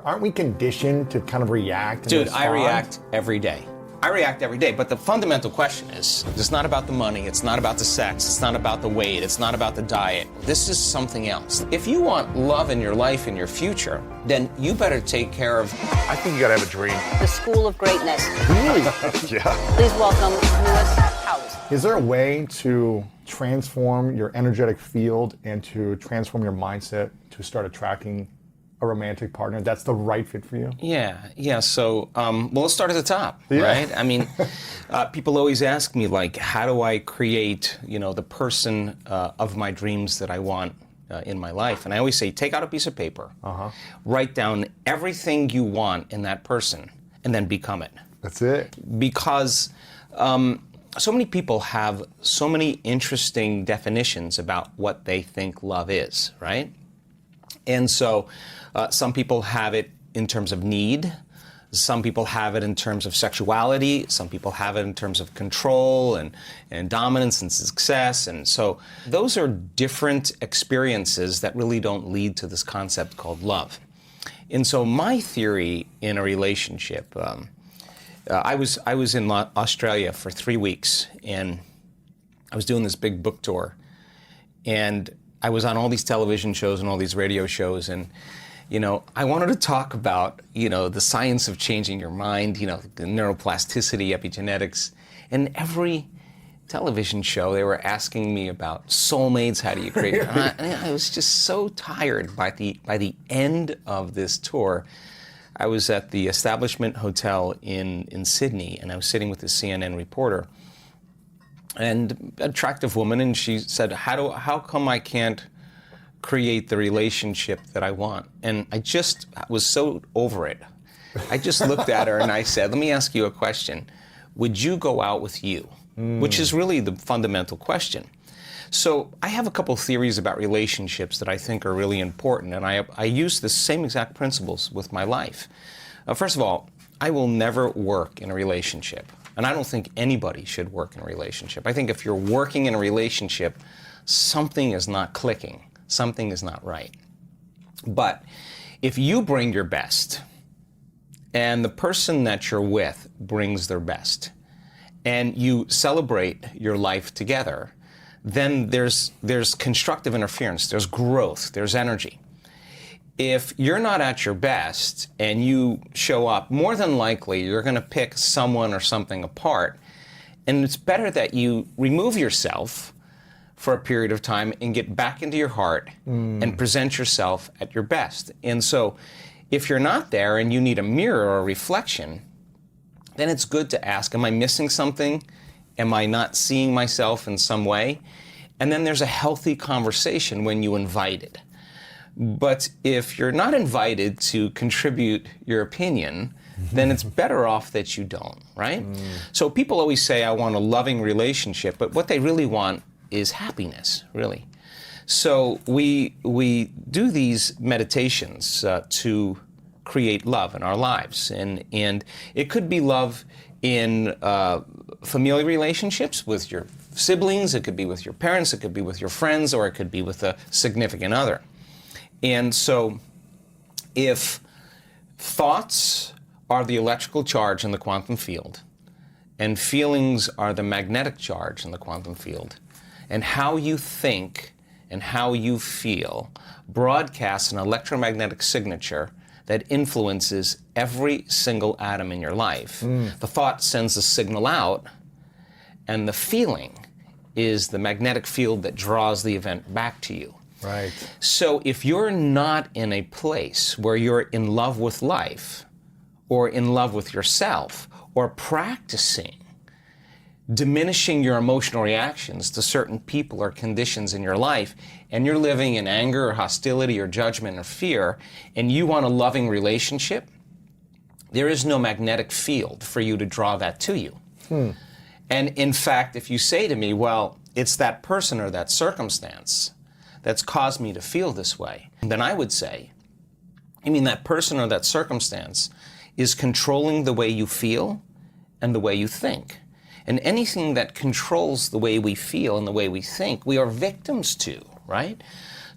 Aren't we conditioned to kind of react? Dude, I react every day. I react every day, but the fundamental question is, it's not about the money, it's not about the sex, it's not about the weight, it's not about the diet. This is something else. If you want love in your life, in your future, then you better take care of... I think you gotta have a dream. The School of Greatness. Really? Yeah. Please welcome Lewis House. Is there a way to transform your energetic field and to transform your mindset to start attracting a romantic partner that's the right fit for you? Yeah. So, well, let's start at the top, right? I mean, people always ask me, like, how do I create, the person of my dreams that I want in my life? And I always say, take out a piece of paper, write down everything you want in that person, and then become it. That's it. Because so many people have so many interesting definitions about what they think love is, right? And so some people have it in terms of need, some people have it in terms of sexuality, some people have it in terms of control and dominance and success. And so those are different experiences that really don't lead to this concept called love. And so my theory in a relationship, I was in Australia for 3 weeks, and I was doing this big book tour, and I was on all these television shows and all these radio shows, and I wanted to talk about the science of changing your mind, the neuroplasticity, epigenetics, and every television show they were asking me about soulmates, how do you create? And I was just so tired. By the end of this tour, I was at the Establishment Hotel in Sydney, and I was sitting with the CNN reporter, and an attractive woman, and she said, how come I can't create the relationship that I want? And I just was so over it. I just looked at her and I said, let me ask you a question. Would you go out with you? Which is really the fundamental question. So I have a couple theories about relationships that I think are really important, and I use the same exact principles with my life. First of all, I will never work in a relationship. And I don't think anybody should work in a relationship. I think if you're working in a relationship, something is not clicking. Something is not right. But if you bring your best, and the person that you're with brings their best, and you celebrate your life together, then there's constructive interference, there's growth, there's energy. If you're not at your best and you show up, more than likely you're going to pick someone or something apart, and it's better that you remove yourself for a period of time and get back into your heart and present yourself at your best. And so if you're not there and you need a mirror or a reflection, then it's good to ask, am I missing something? Am I not seeing myself in some way? And then there's a healthy conversation when you invite it. But if you're not invited to contribute your opinion, then it's better off that you don't, right? So people always say, I want a loving relationship, but what they really want is happiness, really. So we do these meditations to create love in our lives. And it could be love in familial relationships with your siblings, it could be with your parents, it could be with your friends, or it could be with a significant other. And so if thoughts are the electrical charge in the quantum field, and feelings are the magnetic charge in the quantum field, and how you think and how you feel broadcasts an electromagnetic signature that influences every single atom in your life. The thought sends a signal out, and the feeling is the magnetic field that draws the event back to you. Right. So if you're not in a place where you're in love with life, or in love with yourself, or practicing diminishing your emotional reactions to certain people or conditions in your life, and you're living in anger or hostility or judgment or fear, and you want a loving relationship, there is no magnetic field for you to draw that to you. And in fact, if you say to me, well, it's that person or that circumstance that's caused me to feel this way, then I would say, I mean, that person or that circumstance is controlling the way you feel and the way you think. And anything that controls the way we feel and the way we think, we are victims to, right?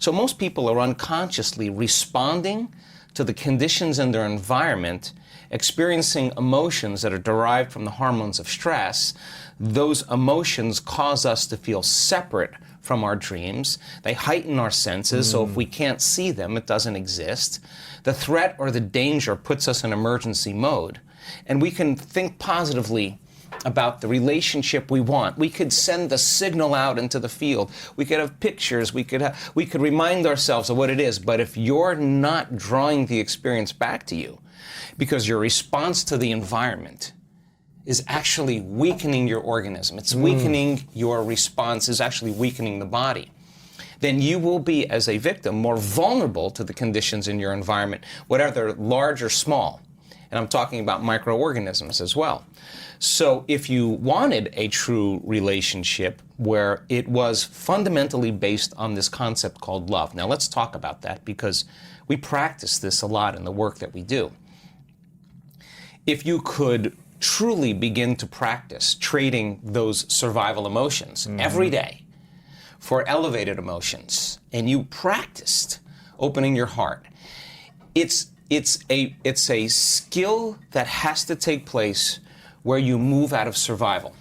So most people are unconsciously responding to the conditions in their environment, experiencing emotions that are derived from the hormones of stress, those emotions cause us to feel separate from our dreams. They heighten our senses, so if we can't see them, it doesn't exist. The threat or the danger puts us in emergency mode, and we can think positively about the relationship we want. We could send the signal out into the field. We could have pictures. We could remind ourselves of what it is. But if you're not drawing the experience back to you, because your response to the environment is actually weakening your organism, it's weakening your response, is actually weakening the body, then you will be, as a victim, more vulnerable to the conditions in your environment, whether they're large or small. And I'm talking about microorganisms as well. So if you wanted a true relationship where it was fundamentally based on this concept called love, now let's talk about that, because we practice this a lot in the work that we do. If you could truly begin to practice trading those survival emotions every day for elevated emotions, and you practiced opening your heart, it's a skill that has to take place where you move out of survival.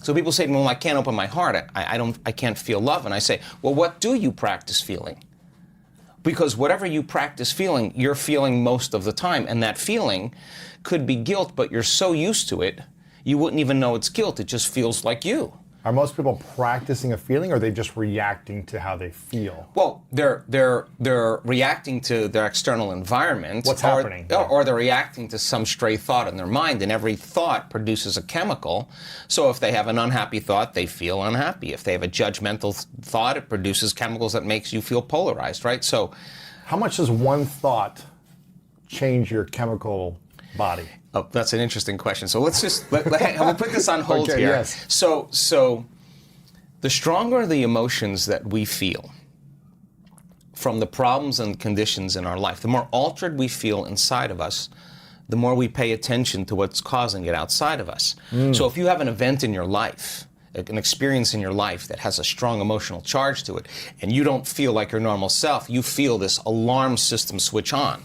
So people say, well, I can't open my heart. I can't feel love. And I say, well, what do you practice feeling? Because whatever you practice feeling, you're feeling most of the time. And that feeling could be guilt, but you're so used to it, you wouldn't even know it's guilt. It just feels like you. Are most people practicing a feeling, or are they just reacting to how they feel? Well, they're reacting to their external environment. What's happening? Or they're reacting to some stray thought in their mind, and every thought produces a chemical. So if they have an unhappy thought, they feel unhappy. If they have a judgmental thought, it produces chemicals that makes you feel polarized, right? So how much does one thought change your chemical body? Oh, that's an interesting question. So let's just we'll put this on hold Okay, here. yes. So the stronger the emotions that we feel from the problems and conditions in our life, the more altered we feel inside of us, the more we pay attention to what's causing it outside of us. So if you have an event in your life, an experience in your life that has a strong emotional charge to it, and you don't feel like your normal self, you feel this alarm system switch on.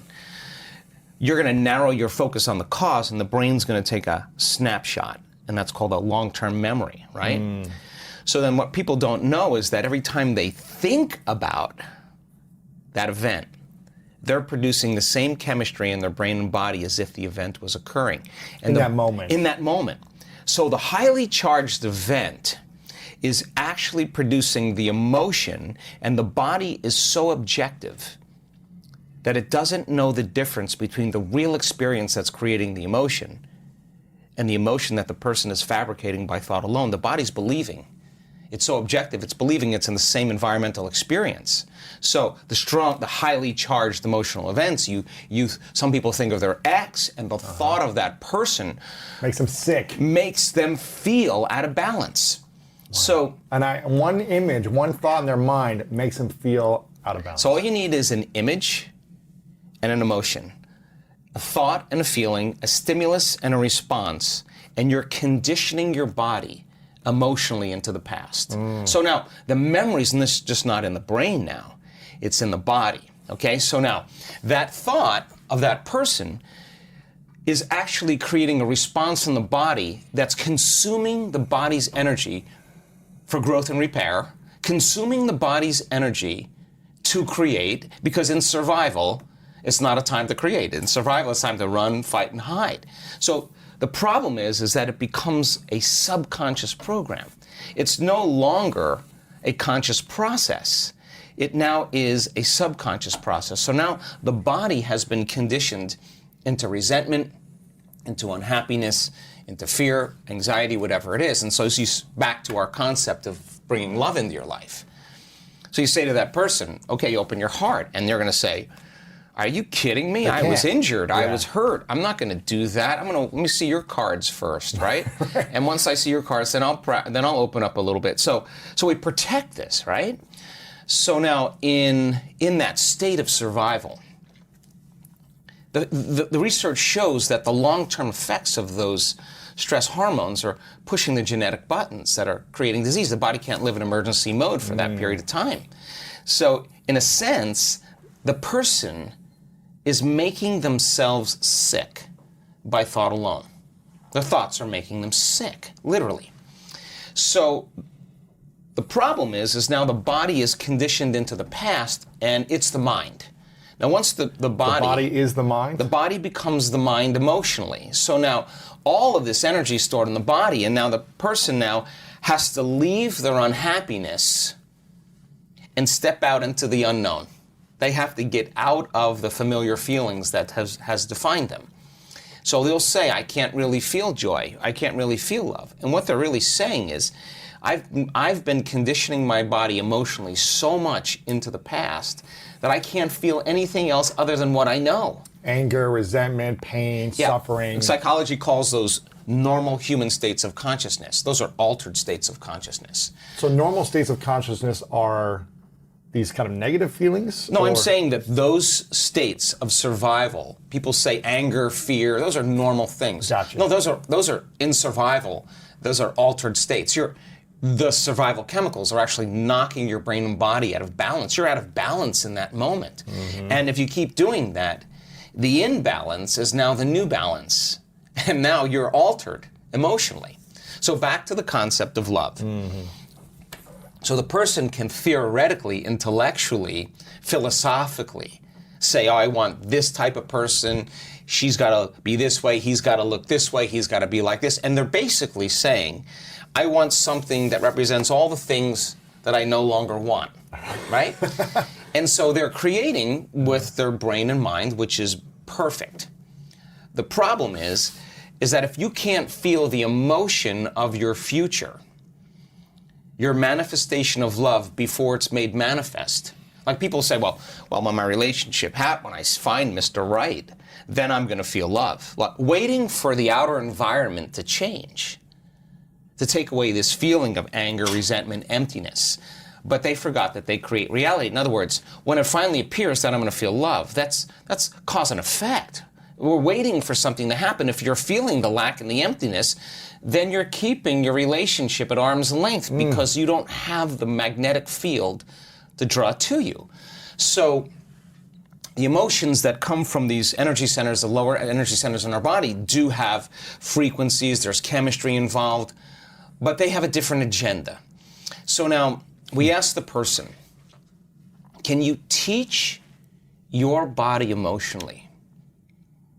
You're going to narrow your focus on the cause, and the brain's going to take a snapshot, and that's called a long-term memory, right? So then what people don't know is that every time they think about that event, they're producing the same chemistry in their brain and body as if the event was occurring. And In that moment. In that moment. So the highly charged event is actually producing the emotion, and the body is so objective that it doesn't know the difference between the real experience that's creating the emotion and the emotion that the person is fabricating by thought alone. The body's believing. It's so objective, it's believing it's in the same environmental experience. So the highly charged emotional events, some people think of their ex, and the thought of that person Makes them sick. makes them feel out of balance. Wow. So, one image, one thought in their mind makes them feel out of balance. So all you need is an image and an emotion, a thought and a feeling, a stimulus and a response, and you're conditioning your body emotionally into the past. So now, the memories, and this is just not in the brain now, it's in the body, okay? So now, that thought of that person is actually creating a response in the body that's consuming the body's energy for growth and repair, consuming the body's energy to create, because in survival, it's not a time to create. In survival, it's time to run, fight, and hide. So the problem is that it becomes a subconscious program. It's no longer a conscious process. It now is a subconscious process. So now the body has been conditioned into resentment, into unhappiness, into fear, anxiety, whatever it is. And so back to our concept of bringing love into your life. So you say to that person, okay, you open your heart, and they're going to say, are you kidding me? I was injured. I was hurt. I'm not going to do that. Let me see your cards first, right? And once I see your cards, then I'll open up a little bit. So we protect this, right? So now in that state of survival, the research shows that the long-term effects of those stress hormones are pushing the genetic buttons that are creating disease. The body can't live in emergency mode for that period of time. So in a sense, the person is making themselves sick by thought alone. Their thoughts are making them sick, literally. So the problem is now the body is conditioned into the past, and it's the mind. Now once the body... The body is the mind? The body becomes the mind emotionally. So now all of this energy is stored in the body, and now the person now has to leave their unhappiness and step out into the unknown. They have to get out of the familiar feelings that has defined them. So they'll say, I can't really feel joy. I can't really feel love. And what they're really saying is, I've been conditioning my body emotionally so much into the past that I can't feel anything else other than what I know. Anger, resentment, pain, suffering. Psychology calls those normal human states of consciousness. Those are altered states of consciousness. So normal states of consciousness are these kind of negative feelings? No, I'm saying that those states of survival, people say anger, fear, those are normal things. Gotcha. No, those are in survival. Those are altered states. The survival chemicals are actually knocking your brain and body out of balance. You're out of balance in that moment. Mm-hmm. And if you keep doing that, the imbalance is now the new balance. And now you're altered emotionally. So back to the concept of love. Mm-hmm. So the person can theoretically, intellectually, philosophically say, oh, I want this type of person. She's got to be this way. He's got to look this way. He's got to be like this. And they're basically saying, I want something that represents all the things that I no longer want, right? And so they're creating with their brain and mind, which is perfect. The problem is that if you can't feel the emotion of your future, your manifestation of love before it's made manifest. Like people say, well, when my relationship happens, when I find Mr. Right, then I'm going to feel love. Like waiting for the outer environment to change, to take away this feeling of anger, resentment, emptiness. But they forgot that they create reality. In other words, when it finally appears that I'm going to feel love, that's cause and effect. We're waiting for something to happen. If you're feeling the lack and the emptiness, then you're keeping your relationship at arm's length because you don't have the magnetic field to draw to you. So the emotions that come from these energy centers, the lower energy centers in our body, do have frequencies, there's chemistry involved, but they have a different agenda. So now we ask the person, can you teach your body emotionally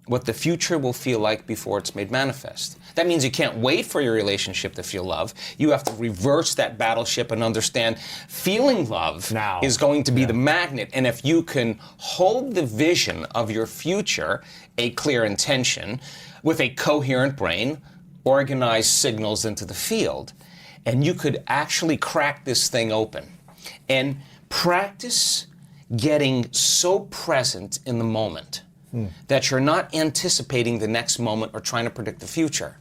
what the future will feel like before it's made manifest? That means you can't wait for your relationship to feel love. You have to reverse that battleship and understand feeling love now is going to be the magnet. And if you can hold the vision of your future, a clear intention, with a coherent brain, organize signals into the field, and you could actually crack this thing open and practice getting so present in the moment that you're not anticipating the next moment or trying to predict the future.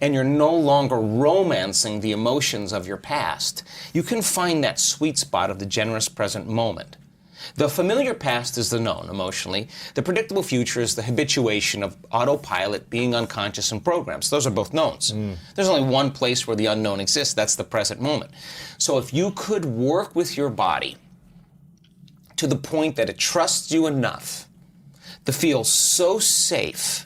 And you're no longer romancing the emotions of your past. You can find that sweet spot of the generous present moment. The familiar past is the known emotionally. The predictable future is the habituation of autopilot, being unconscious, and programs. Those are both knowns. There's only one place where the unknown exists. That's the present moment. So if you could work with your body to the point that it trusts you enough to feel so safe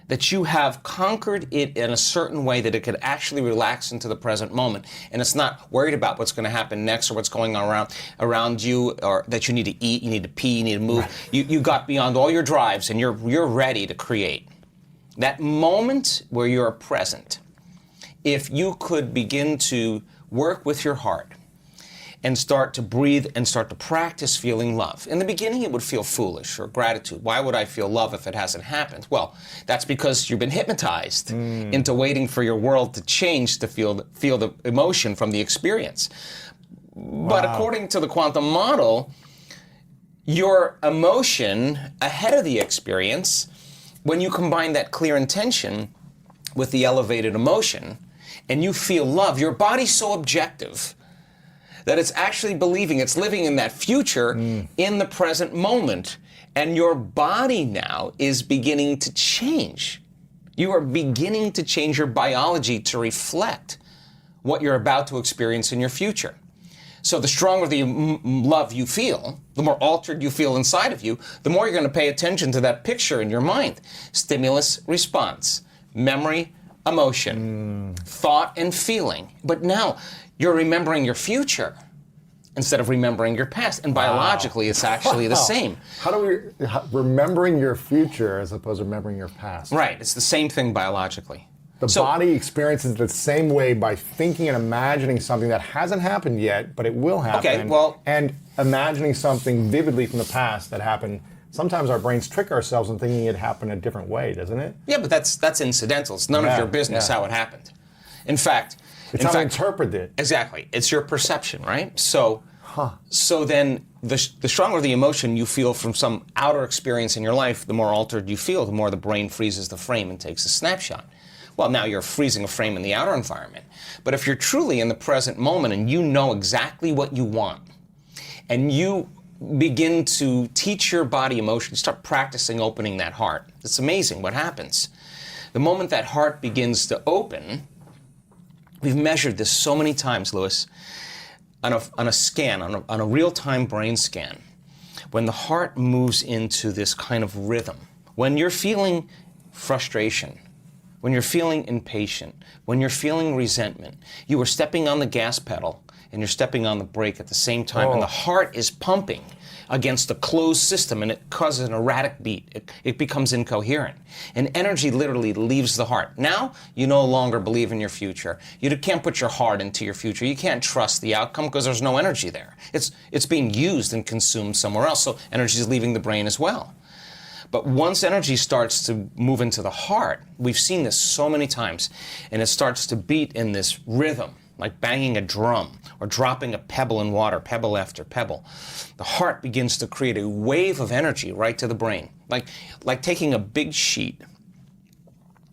that you have conquered it in a certain way that it could actually relax into the present moment, and it's not worried about what's going to happen next or what's going on around you, or that you need to eat, you need to pee, you need to move. You got beyond all your drives, and you're ready to create. That moment where you're present, if you could begin to work with your heart and start to breathe and start to practice feeling love. In the beginning, it would feel foolish, or gratitude. Why would I feel love if it hasn't happened? Well, that's because you've been hypnotized into waiting for your world to change to feel the emotion from the experience. Wow. But according to the quantum model, your emotion ahead of the experience, when you combine that clear intention with the elevated emotion, and you feel love, your body's so objective that it's actually believing it's living in that future in the present moment. And your body now is beginning to change. You are beginning to change your biology to reflect what you're about to experience in your future. So the stronger the love you feel, the more altered you feel inside of you, the more you're going to pay attention to that picture in your mind. Stimulus, response, memory, emotion, thought, and feeling. But now you're remembering your future instead of remembering your past. And biologically, it's actually the same. Remembering your future as opposed to remembering your past? Right. It's the same thing biologically. The body experiences the same way by thinking and imagining something that hasn't happened yet, but it will happen. Okay, well, and imagining something vividly from the past that happened. Sometimes our brains trick ourselves in thinking it happened a different way, doesn't it? Yeah, but that's incidental. It's none of your business how it happened. In fact, it's how to interpret it. Exactly. It's your perception, right? So then the stronger the emotion you feel from some outer experience in your life, the more altered you feel, the more the brain freezes the frame and takes a snapshot. Well, now you're freezing a frame in the outer environment. But if you're truly in the present moment and you know exactly what you want, and you begin to teach your body emotion, start practicing opening that heart, it's amazing what happens. The moment that heart begins to open, we've measured this so many times, Lewis, on a scan, on a real-time brain scan. When the heart moves into this kind of rhythm, when you're feeling frustration, when you're feeling impatient, when you're feeling resentment, you are stepping on the gas pedal and you're stepping on the brake at the same time, and the heart is pumping against a closed system, and it causes an erratic beat. It becomes incoherent. And energy literally leaves the heart. Now, you no longer believe in your future. You can't put your heart into your future. You can't trust the outcome because there's no energy there. It's being used and consumed somewhere else, so energy is leaving the brain as well. But once energy starts to move into the heart, we've seen this so many times, and it starts to beat in this rhythm, like banging a drum or dropping a pebble in water, pebble after pebble. The heart begins to create a wave of energy right to the brain, like taking a big sheet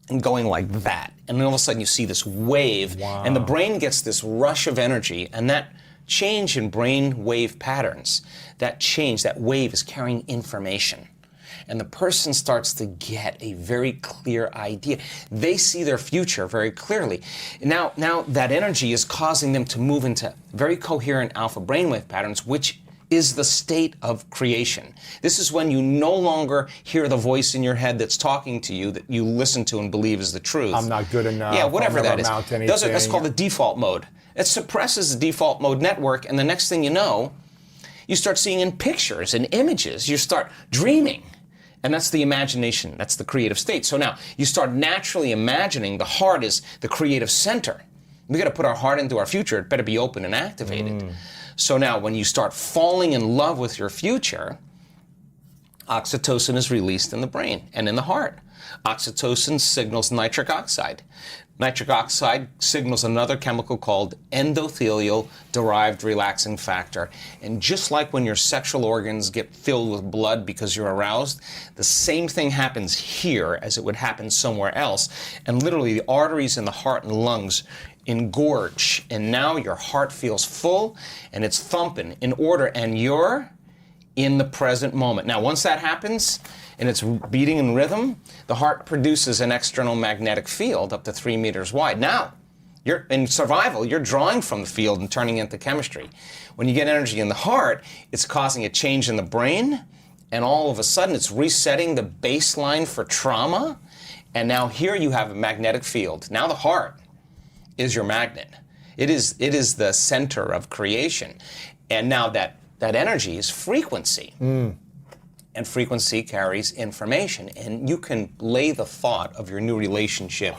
and going like that, and then all of a sudden you see this wave, and the brain gets this rush of energy, and that change in brain wave patterns, that change, that wave is carrying information. And the person starts to get a very clear idea. They see their future very clearly. Now that energy is causing them to move into very coherent alpha brainwave patterns, which is the state of creation. This is when you no longer hear the voice in your head that's talking to you, that you listen to and believe is the truth. I'm not good enough. Yeah, whatever that is. That's called the the default mode. It suppresses the default mode network, and the next thing you know, you start seeing in pictures and images. You start dreaming. And that's the imagination. That's the creative state. So now you start naturally imagining the heart is the creative center. We got to put our heart into our future. It better be open and activated. So now when you start falling in love with your future, oxytocin is released in the brain and in the heart. Oxytocin signals nitric oxide. Nitric oxide signals another chemical called endothelial-derived relaxing factor. And just like when your sexual organs get filled with blood because you're aroused, the same thing happens here as it would happen somewhere else. And literally the arteries in the heart and lungs engorge. And now your heart feels full and it's thumping in order, and you're in the present moment. Now, once that happens, and it's beating in rhythm, the heart produces an external magnetic field up to 3 meters wide. Now, you're in survival, you're drawing from the field and turning it into chemistry. When you get energy in the heart, it's causing a change in the brain, and all of a sudden it's resetting the baseline for trauma, and now here you have a magnetic field. Now the heart is your magnet. It is the center of creation. And now that energy is frequency. And frequency carries information. And you can lay the thought of your new relationship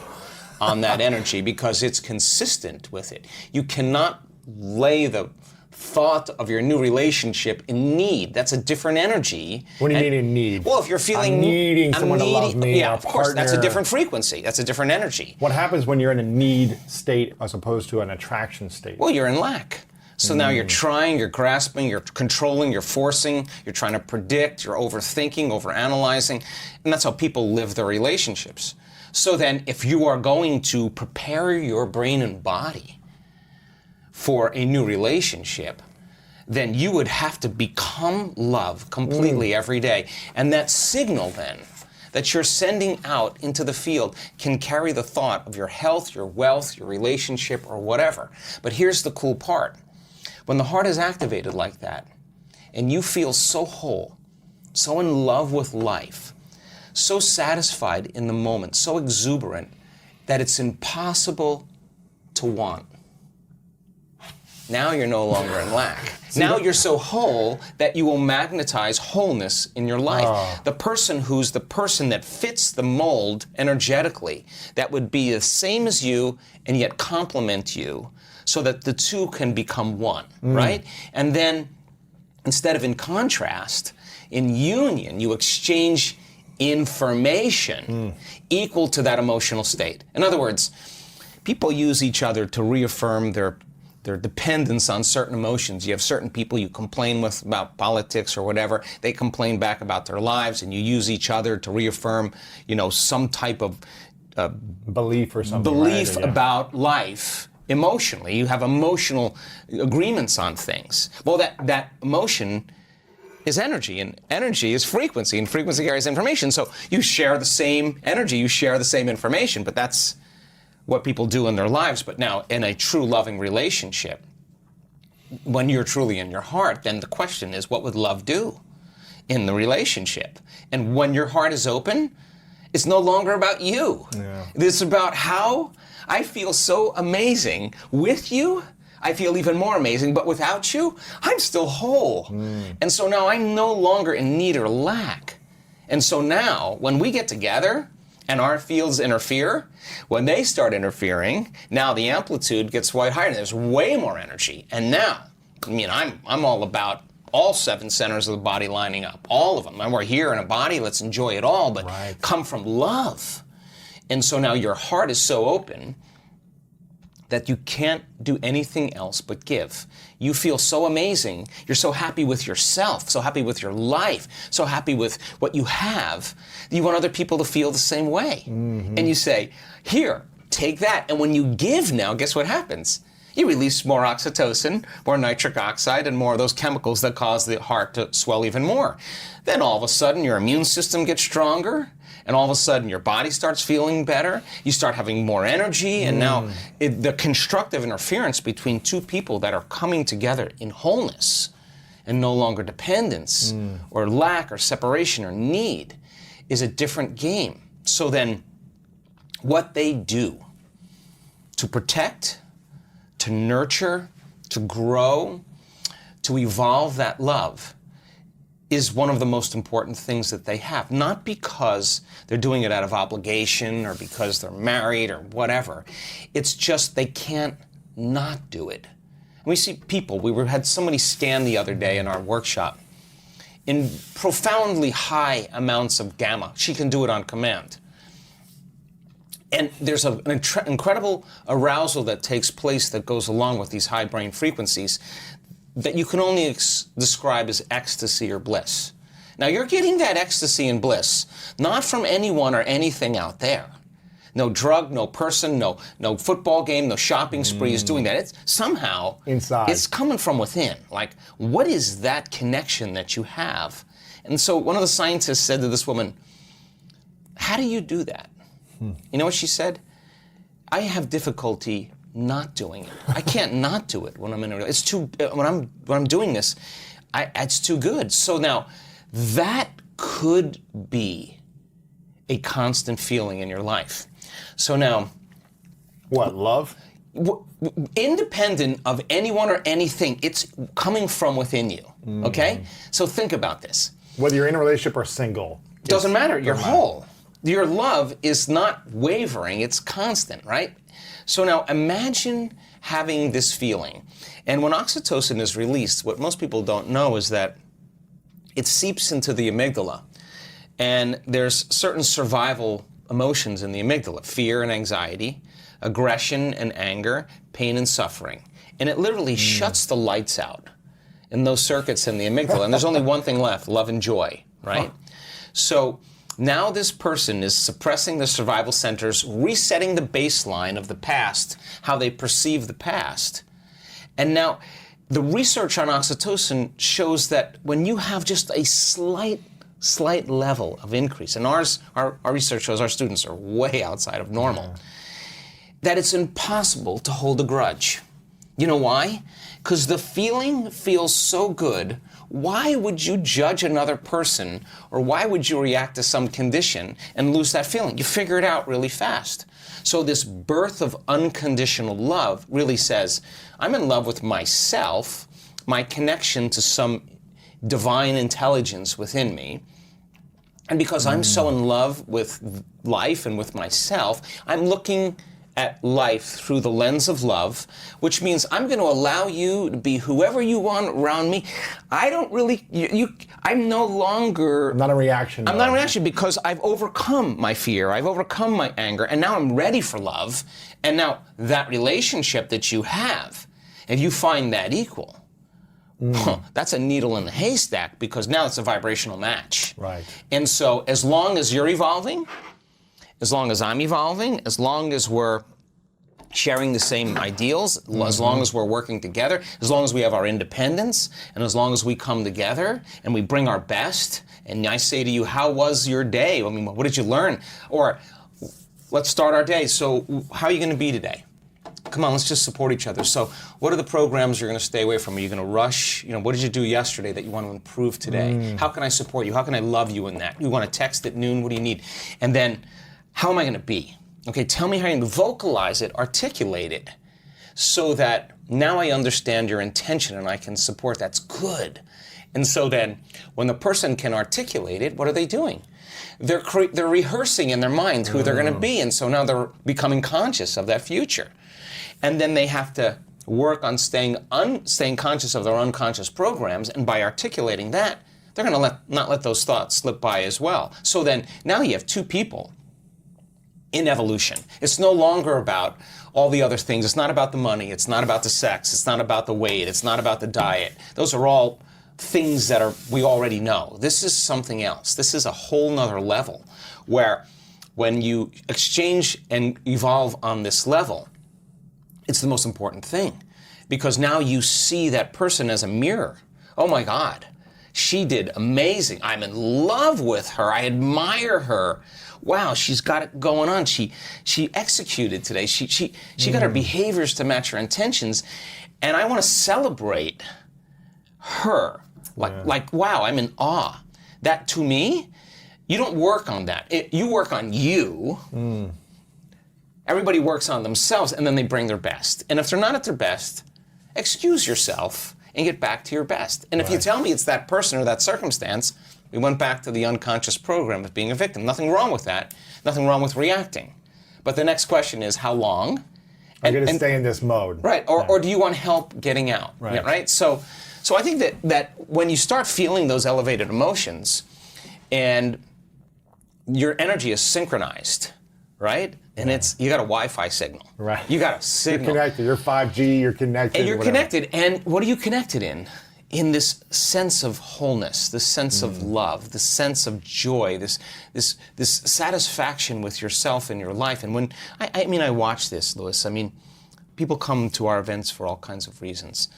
on that energy because it's consistent with it. You cannot lay the thought of your new relationship in need. That's a different energy. What do you mean in need? Well, if you're feeling... I'm needing someone to love me, yeah, a of course, partner. that's a different frequency. That's a different energy. What happens when you're in a need state as opposed to an attraction state? Well, you're in lack. So now you're trying, you're grasping, you're controlling, you're forcing, you're trying to predict, you're overthinking, overanalyzing, and that's how people live their relationships. So then if you are going to prepare your brain and body for a new relationship, then you would have to become love completely every day. And that signal then that you're sending out into the field can carry the thought of your health, your wealth, your relationship, or whatever. But here's the cool part. When the heart is activated like that, and you feel so whole, so in love with life, so satisfied in the moment, so exuberant, that it's impossible to want. Now you're no longer in lack. Now you're so whole that you will magnetize wholeness in your life. The person who's the person that fits the mold energetically, that would be the same as you and yet complement you, so that the two can become one, right? And then, instead of in contrast, in union, you exchange information equal to that emotional state. In other words, people use each other to reaffirm their dependence on certain emotions. You have certain people you complain with about politics or whatever. They complain back about their lives, and you use each other to reaffirm, some type of belief or something. Belief right? Yeah. about life emotionally. You have emotional agreements on things. Well, that emotion is energy, and energy is frequency, and frequency carries information. So you share the same energy, you share the same information, but that's what people do in their lives. But now, in a true loving relationship, when you're truly in your heart, then the question is, what would love do in the relationship? And when your heart is open, it's no longer about you. Yeah. It's about how I feel so amazing with you. I feel even more amazing, but without you, I'm still whole. And so now I'm no longer in need or lack. And so now, when we get together, and our fields interfere, when they start interfering, now the amplitude gets way higher, and there's way more energy. And now, I'm all about all 7 centers of the body lining up, all of them. And we're here in a body, let's enjoy it all, but come from love. And so now your heart is so open that you can't do anything else but give. You feel so amazing. You're so happy with yourself, so happy with your life, so happy with what you have. You want other people to feel the same way. And you say, here, take that. And when you give now, guess what happens? You release more oxytocin, more nitric oxide, and more of those chemicals that cause the heart to swell even more. Then all of a sudden, your immune system gets stronger, and all of a sudden your body starts feeling better, you start having more energy, and now the constructive interference between two people that are coming together in wholeness and no longer dependence or lack or separation or need is a different game. So then what they do to protect, to nurture, to grow, to evolve that love is one of the most important things that they have. Not because they're doing it out of obligation or because they're married or whatever. It's just they can't not do it. And we see people, we had somebody stand the other day in our workshop in profoundly high amounts of gamma. She can do it on command. And there's an incredible arousal that takes place that goes along with these high brain frequencies that you can only describe as ecstasy or bliss. Now, you're getting that ecstasy and bliss not from anyone or anything out there. No drug, no person, no football game, no shopping spree is doing that. It's somehow inside. It's coming from within. Like, what is that connection that you have? And so one of the scientists said to this woman, how do you do that? You know what she said? I have difficulty not doing it. I can't not do it when I'm in a relationship. It's too when I'm doing this, it's too good. So now that could be a constant feeling in your life. So now, what, love? Independent of anyone or anything, it's coming from within you. Okay? So think about this. Whether you're in a relationship or single. Doesn't matter. You're whole. Your love is not wavering. It's constant, right? So now imagine having this feeling. And when oxytocin is released, what most people don't know is that it seeps into the amygdala. And there's certain survival emotions in the amygdala: fear and anxiety, aggression and anger, pain and suffering. And it literally shuts the lights out in those circuits in the amygdala. And there's only one thing left: love and joy, right? So now this person is suppressing the survival centers, resetting the baseline of the past, how they perceive the past. And now the research on oxytocin shows that when you have just a slight level of increase, and our research shows our students are way outside of normal, that it's impossible to hold a grudge. You know why? Because the feeling feels so good. Why would you judge another person, or why would you react to some condition and lose that feeling? You figure it out really fast. So this birth of unconditional love really says, I'm in love with myself, my connection to some divine intelligence within me. And because I'm so in love with life and with myself, I'm looking at life through the lens of love, which means I'm going to allow you to be whoever you want around me. I don't really, I'm no longer... I'm not a reaction. I'm not a reaction because I've overcome my fear, I've overcome my anger, and now I'm ready for love. And now that relationship that you have, if you find that equal, that's a needle in the haystack, because now it's a vibrational match. Right. And so as long as you're evolving, as long as I'm evolving, as long as we're sharing the same ideals, as long as we're working together, as long as we have our independence, and as long as we come together and we bring our best, and I say to you, how was your day? I mean, what did you learn? Or let's start our day. So how are you going to be today? Come on, let's just support each other. So what are the programs you're going to stay away from? Are you going to rush? You know, what did you do yesterday that you want to improve today? How can I support you? How can I love you in that? You want to text at noon? What do you need? And then, how am I going to be? Okay, tell me how you're going to vocalize it, articulate it, so that now I understand your intention and I can support. That's good. And so then, when the person can articulate it, what are they doing? They're rehearsing in their mind who they're going to be, and so now they're becoming conscious of that future. And then they have to work on staying conscious of their unconscious programs, and by articulating that, they're going to not let those thoughts slip by as well. So then, now you have two people in evolution. It's no longer about all the other things. It's not about the money. It's not about the sex. It's not about the weight. It's not about the diet. Those are all things that we already know. This is something else. This is a whole nother level where when you exchange and evolve on this level, it's the most important thing, because now you see that person as a mirror. Oh my God, she did amazing. I'm in love with her. I admire her. Wow, she's got it going on. She executed today. She got her behaviors to match her intentions, and I want to celebrate her. Like wow, I'm in awe. That to me, you don't work on that. You work on you. Everybody works on themselves, and then they bring their best. And if they're not at their best, excuse yourself and get back to your best. And if you tell me it's that person or that circumstance, we went back to the unconscious program of being a victim. Nothing wrong with that. Nothing wrong with reacting. But the next question is, how long? I'm going to stay in this mode. Right. Or do you want help getting out? Right. Yeah, right? So I think that when you start feeling those elevated emotions and your energy is synchronized, right? And you got a Wi-Fi signal. Right. You got a signal. You're connected. You're 5G. You're connected. And you're connected. And what are you connected in? In this sense of wholeness, this sense of love, this sense of joy, this satisfaction with yourself and your life. And when I watch this, Louis. I mean, people come to our events for all kinds of reasons.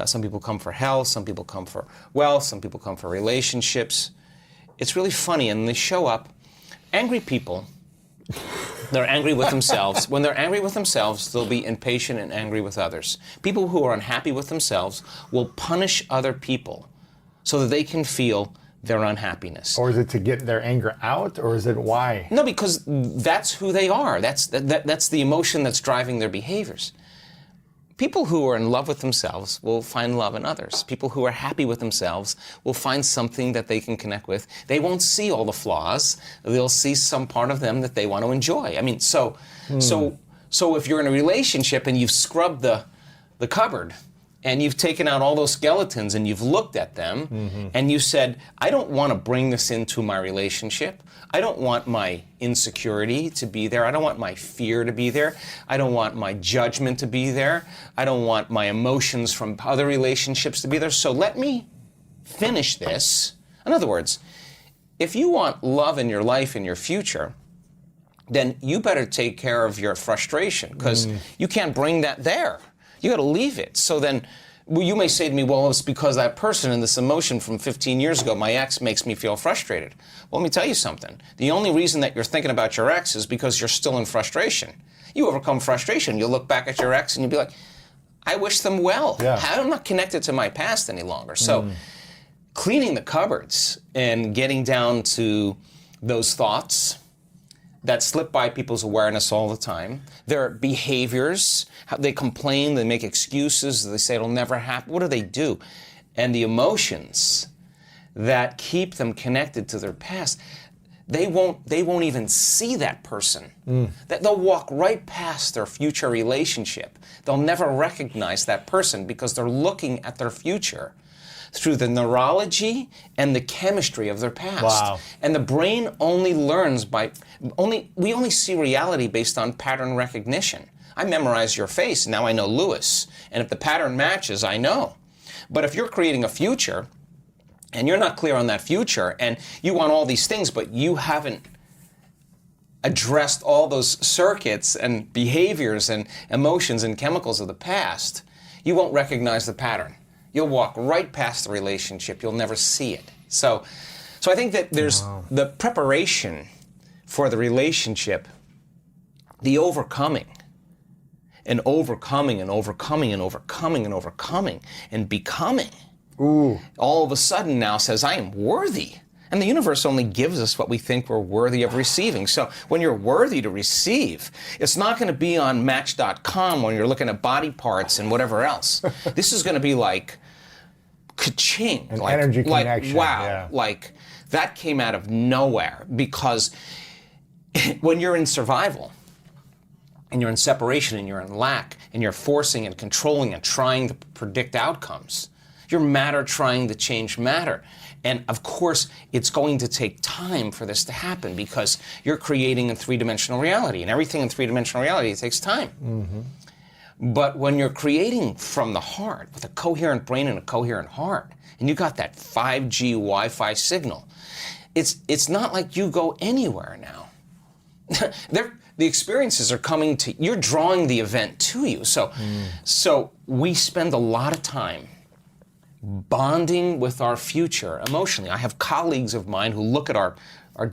Some people come for health. Some people come for wealth. Some people come for relationships. It's really funny, and they show up. Angry people. They're angry with themselves. When they're angry with themselves, they'll be impatient and angry with others. People who are unhappy with themselves will punish other people so that they can feel their unhappiness. Or is it to get their anger out, or is it why? No, because that's who they are. That's the emotion that's driving their behaviors. People who are in love with themselves will find love in others. People who are happy with themselves will find something that they can connect with. They won't see all the flaws. They'll see some part of them that they want to enjoy. I mean, so if you're in a relationship and you've scrubbed the cupboard and you've taken out all those skeletons and you've looked at them and you said, I don't want to bring this into my relationship. I don't want my insecurity to be there. I don't want my fear to be there. I don't want my judgment to be there. I don't want my emotions from other relationships to be there. So let me finish this. In other words, if you want love in your life, in your future, then you better take care of your frustration, because you can't bring that there. You got to leave it. So then you may say to me, well, it's because that person and this emotion from 15 years ago, my ex, makes me feel frustrated. Well, let me tell you something. The only reason that you're thinking about your ex is because you're still in frustration. You overcome frustration. You'll look back at your ex and you'll be like, I wish them well. Yeah. I'm not connected to my past any longer. So cleaning the cupboards and getting down to those thoughts that slip by people's awareness all the time, their behaviors, how they complain, they make excuses, they say it'll never happen. What do? And the emotions that keep them connected to their past, they won't even see that person. They'll walk right past their future relationship. They'll never recognize that person because they're looking at their future through the neurology and the chemistry of their past. Wow. And the brain only learns we only see reality based on pattern recognition. I memorize your face, now I know Lewis. And if the pattern matches, I know. But if you're creating a future, and you're not clear on that future, and you want all these things, but you haven't addressed all those circuits and behaviors and emotions and chemicals of the past, you won't recognize the pattern. You'll walk right past the relationship. You'll never see it. So I think that there's the preparation for the relationship, the overcoming, and overcoming and overcoming and overcoming and overcoming and becoming. Ooh. All of a sudden now says, I am worthy. And the universe only gives us what we think we're worthy of receiving. So when you're worthy to receive, it's not going to be on Match.com when you're looking at body parts and whatever else. This is going to be like ka-ching. An like, energy like, connection. wow. Yeah. Like that came out of nowhere because when you're in survival, and you're in separation, and you're in lack, and you're forcing and controlling and trying to predict outcomes, you're matter trying to change matter. And of course, it's going to take time for this to happen because you're creating a three-dimensional reality, and everything in three-dimensional reality takes time. But when you're creating from the heart, with a coherent brain and a coherent heart, and you got that 5G Wi-Fi signal, it's not like you go anywhere now. The experiences are coming to, you're drawing the event to you. So we spend a lot of time bonding with our future emotionally. I have colleagues of mine who look at our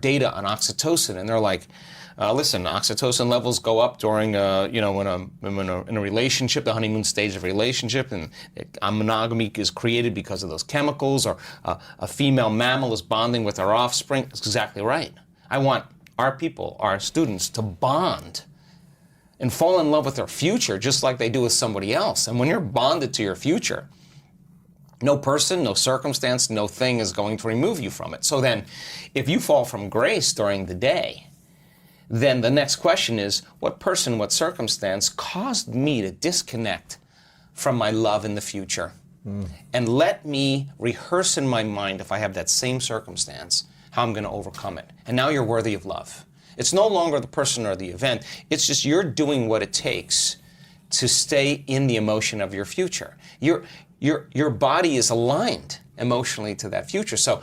data on oxytocin and they're like, listen, oxytocin levels go up during, in a relationship, the honeymoon stage of a relationship, and monogamy is created because of those chemicals, or a female mammal is bonding with her offspring. That's exactly right. I want our people, our students, to bond and fall in love with their future just like they do with somebody else. And when you're bonded to your future, no person, no circumstance, no thing is going to remove you from it. So then, if you fall from grace during the day, then the next question is, what person, what circumstance caused me to disconnect from my love in the future? And let me rehearse in my mind, if I have that same circumstance, how I'm going to overcome it. And now you're worthy of love. It's no longer the person or the event. It's just you're doing what it takes to stay in the emotion of your future. Your body is aligned emotionally to that future. So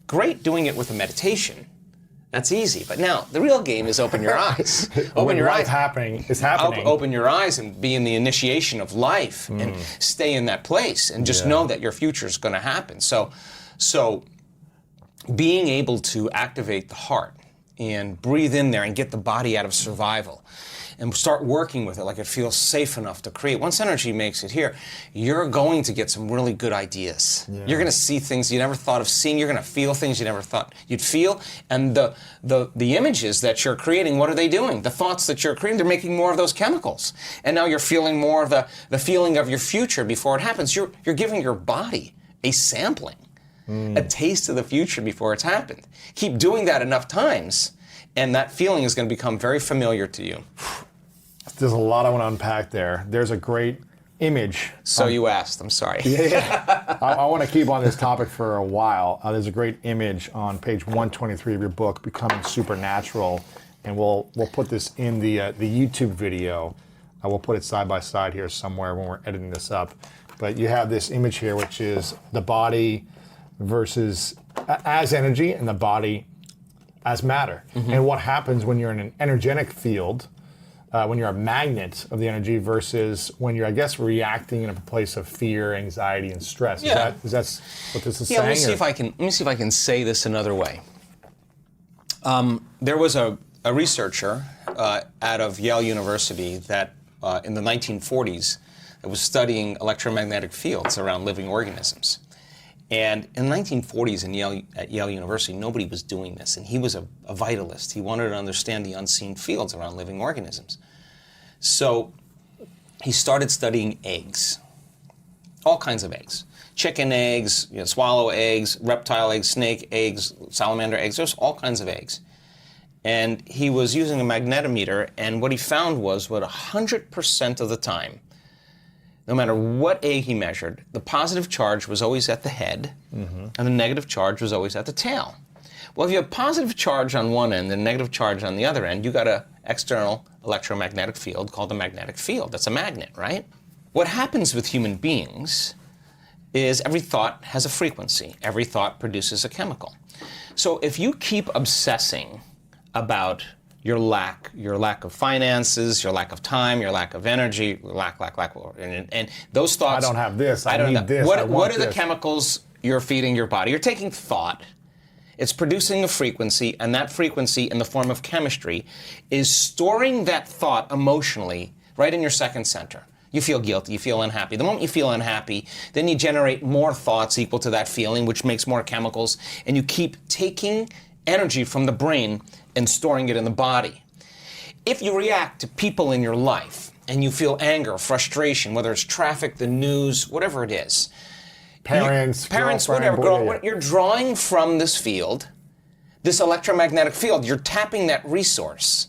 great doing it with a meditation. That's easy. But now the real game is open your eyes. Open your eyes. It's happening. Open your eyes and be in the initiation of life and stay in that place and just know that your future is going to happen. So being able to activate the heart and breathe in there and get the body out of survival and start working with it like it feels safe enough to create. Once energy makes it here, you're going to get some really good ideas. Yeah. You're going to see things you never thought of seeing. You're going to feel things you never thought you'd feel. And the images that you're creating, what are they doing? The thoughts that you're creating, they're making more of those chemicals. And now you're feeling more of the feeling of your future before it happens. You're giving your body a sampling. A taste of the future before it's happened. Keep doing that enough times, and that feeling is going to become very familiar to you. There's a lot I want to unpack there. There's a great image. So you asked, I'm sorry. Yeah. I want to keep on this topic for a while. There's a great image on page 123 of your book, Becoming Supernatural, and we'll put this in the YouTube video. We'll put it side by side here somewhere when we're editing this up. But you have this image here, which is the body versus as energy and the body as matter. And what happens when you're in an energetic field, when you're a magnet of the energy versus when you're, I guess, reacting in a place of fear, anxiety, and stress. Yeah. Is that what this is saying? Let me see if I can say this another way. There was a researcher out of Yale University that in the 1940s that was studying electromagnetic fields around living organisms. And in the 1940s at Yale University, nobody was doing this. And he was a vitalist. He wanted to understand the unseen fields around living organisms. So he started studying eggs, all kinds of eggs. Chicken eggs, swallow eggs, reptile eggs, snake eggs, salamander eggs. There's all kinds of eggs. And he was using a magnetometer, and what he found was 100% of the time, no matter what egg he measured, the positive charge was always at the head, and the negative charge was always at the tail. Well, if you have positive charge on one end and negative charge on the other end, you got an external electromagnetic field called the magnetic field. That's a magnet, right? What happens with human beings is every thought has a frequency. Every thought produces a chemical. So if you keep obsessing about your lack of finances, your lack of time, your lack of energy, lack, and those thoughts. I don't have this. I don't need know. this. What are the chemicals you're feeding your body? You're taking thought. It's producing a frequency, and that frequency, in the form of chemistry, is storing that thought emotionally right in your second center. You feel guilty, you feel unhappy. The moment you feel unhappy, then you generate more thoughts equal to that feeling, which makes more chemicals, and you keep taking energy from the brain and storing it in the body. If you react to people in your life and you feel anger, frustration, whether it's traffic, the news, whatever it is, parents, whatever, you're drawing from this field, this electromagnetic field, you're tapping that resource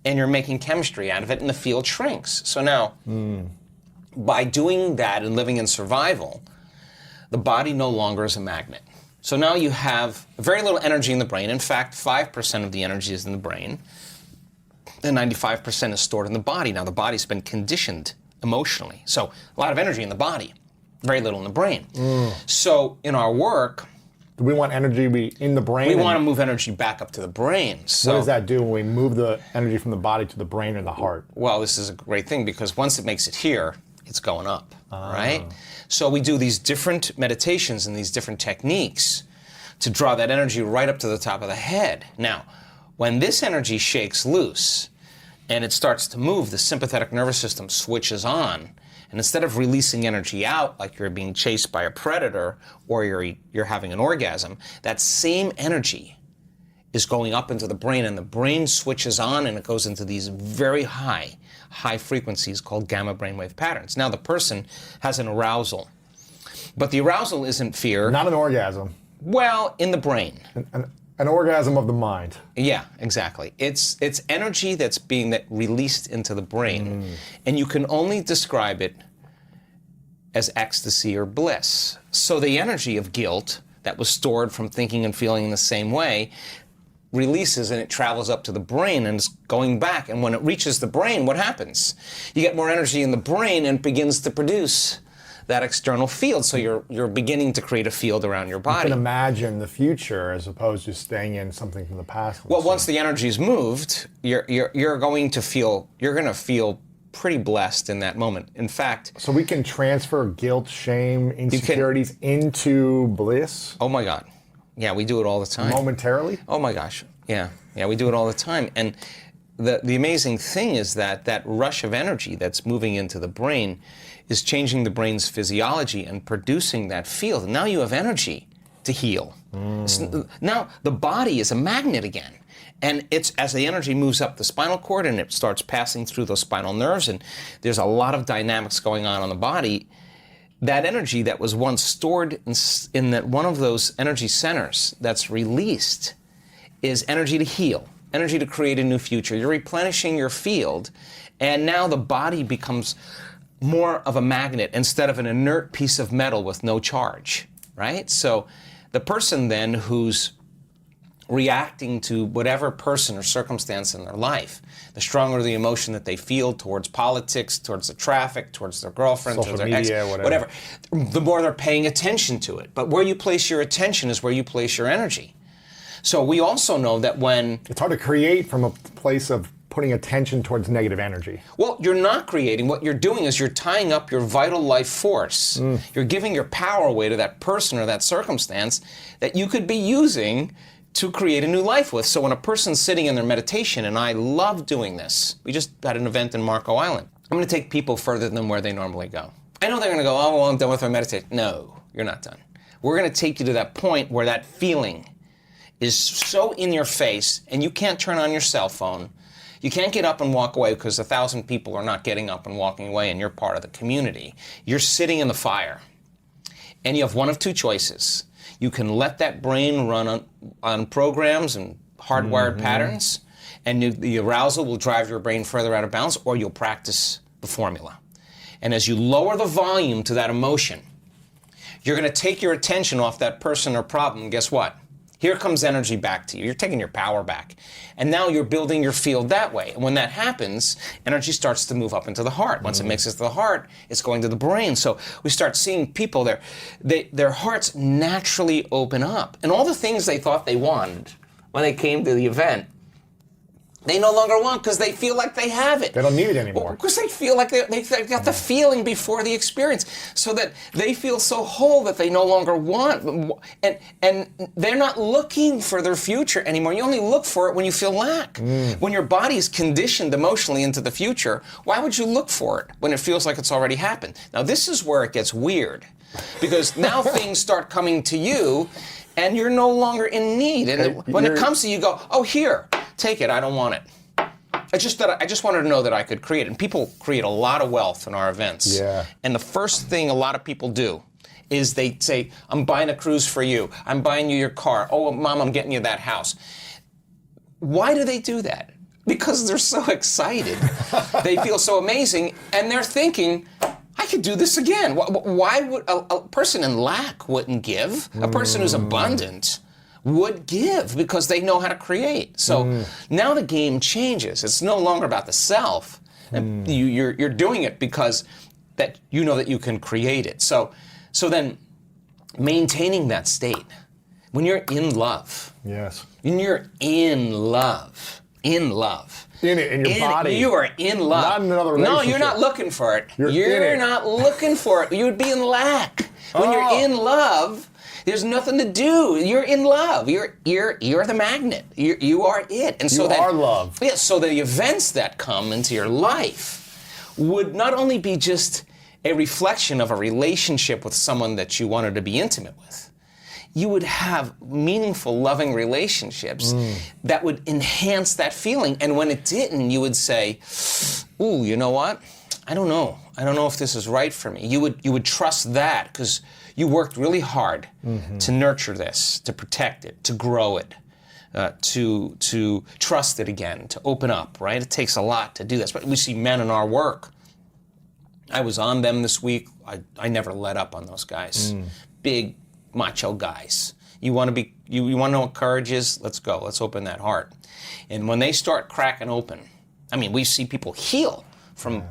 and you're making chemistry out of it, and the field shrinks. So now, by doing that and living in survival, the body no longer is a magnet. So now you have very little energy in the brain. In fact, 5% of the energy is in the brain, and 95% is stored in the body. Now, the body's been conditioned emotionally. So a lot of energy in the body, very little in the brain. So in our work, do we want energy to be in the brain? We want to move energy back up to the brain. So what does that do when we move the energy from the body to the brain or the heart? Well, this is a great thing, because once it makes it here, it's going up, right? So we do these different meditations and these different techniques to draw that energy right up to the top of the head. Now, when this energy shakes loose and it starts to move, the sympathetic nervous system switches on. And instead of releasing energy out like you're being chased by a predator or you're having an orgasm, that same energy is going up into the brain, and the brain switches on and it goes into these very high frequencies called gamma brainwave patterns. Now the person has an arousal, but the arousal isn't fear. Not an orgasm. Well, in the brain. An orgasm of the mind. Yeah, exactly. It's energy that's being released into the brain, and you can only describe it as ecstasy or bliss. So the energy of guilt that was stored from thinking and feeling in the same way releases, and it travels up to the brain and is going back. And when it reaches the brain, what happens? You get more energy in the brain and it begins to produce that external field. So you're beginning to create a field around your body. You can imagine the future as opposed to staying in something from the past. Well, once the energy is moved, you're going to feel pretty blessed in that moment. In fact, so we can transfer guilt, shame, insecurities into bliss. Oh my God. Yeah, we do it all the time. Momentarily? Oh my gosh. Yeah, we do it all the time. And the amazing thing is that rush of energy that's moving into the brain is changing the brain's physiology and producing that field. Now you have energy to heal. Now the body is a magnet again. And it's as the energy moves up the spinal cord and it starts passing through those spinal nerves, and there's a lot of dynamics going on the body. That energy that was once stored in that one of those energy centers that's released is energy to heal, energy to create a new future. You're replenishing your field, and now the body becomes more of a magnet instead of an inert piece of metal with no charge, right? So the person then who's reacting to whatever person or circumstance in their life, the stronger the emotion that they feel towards politics, towards the traffic, towards their girlfriend, social towards their media, ex, whatever, the more they're paying attention to it. But where you place your attention is where you place your energy. So we also know that when... It's hard to create from a place of putting attention towards negative energy. Well, you're not creating. What you're doing is you're tying up your vital life force. You're giving your power away to that person or that circumstance that you could be using to create a new life with. So when a person's sitting in their meditation, and I love doing this. We just had an event in Marco Island. I'm going to take people further than where they normally go. I know they're going to go, oh, well, I'm done with my meditation. No, you're not done. We're going to take you to that point where that feeling is so in your face and you can't turn on your cell phone. You can't get up and walk away because 1,000 people are not getting up and walking away and you're part of the community. You're sitting in the fire. And you have one of two choices. You can let that brain run on programs and hardwired patterns, and the arousal will drive your brain further out of balance, or you'll practice the formula. And as you lower the volume to that emotion, you're going to take your attention off that person or problem. Guess what? Here comes energy back to you. You're taking your power back. And now you're building your field that way. And when that happens, energy starts to move up into the heart. Once it makes it to the heart, it's going to the brain. So we start seeing people, their hearts naturally open up. And all the things they thought they wanted when they came to the event, they no longer want because they feel like they have it. They don't need it anymore. Because they feel like they got the feeling before the experience, so that they feel so whole that they no longer want. And they're not looking for their future anymore. You only look for it when you feel lack. When your body's conditioned emotionally into the future, why would you look for it when it feels like it's already happened? Now, this is where it gets weird, because now things start coming to you, and you're no longer in need. And when it comes to you, go, oh, here. Take it. I don't want it. I just wanted to know that I could create it. And people create a lot of wealth in our events. Yeah. And the first thing a lot of people do is they say, I'm buying a cruise for you. I'm buying you your car. Oh, Mom, I'm getting you that house. Why do they do that? Because they're so excited. They feel so amazing. And they're thinking, I could do this again. Why would a person in lack wouldn't give? A person who's abundant would give because they know how to create. So now the game changes. It's no longer about the self. You're doing it because that you know that you can create it. So then maintaining that state, when you're in love. Yes. When you're in love. In love. In it, in your body. You are in love. Not in another relationship. No, you're not looking for it. You're in it. not looking for it. You would be in lack. When you're in love, there's nothing to do. You're in love. You're the magnet. You are it. And so you are love. Yeah. So the events that come into your life would not only be just a reflection of a relationship with someone that you wanted to be intimate with. You would have meaningful, loving relationships that would enhance that feeling. And when it didn't, you would say, "Ooh, you know what? I don't know. I don't know if this is right for me." You would trust that because you worked really hard to nurture this, to protect it, to grow it, to trust it again, to open up, right? It takes a lot to do this. But we see men in our work. I was on them this week. I never let up on those guys. Big, macho guys. You want to know what courage is? Let's go. Let's open that heart. And when they start cracking open, I mean, we see people heal from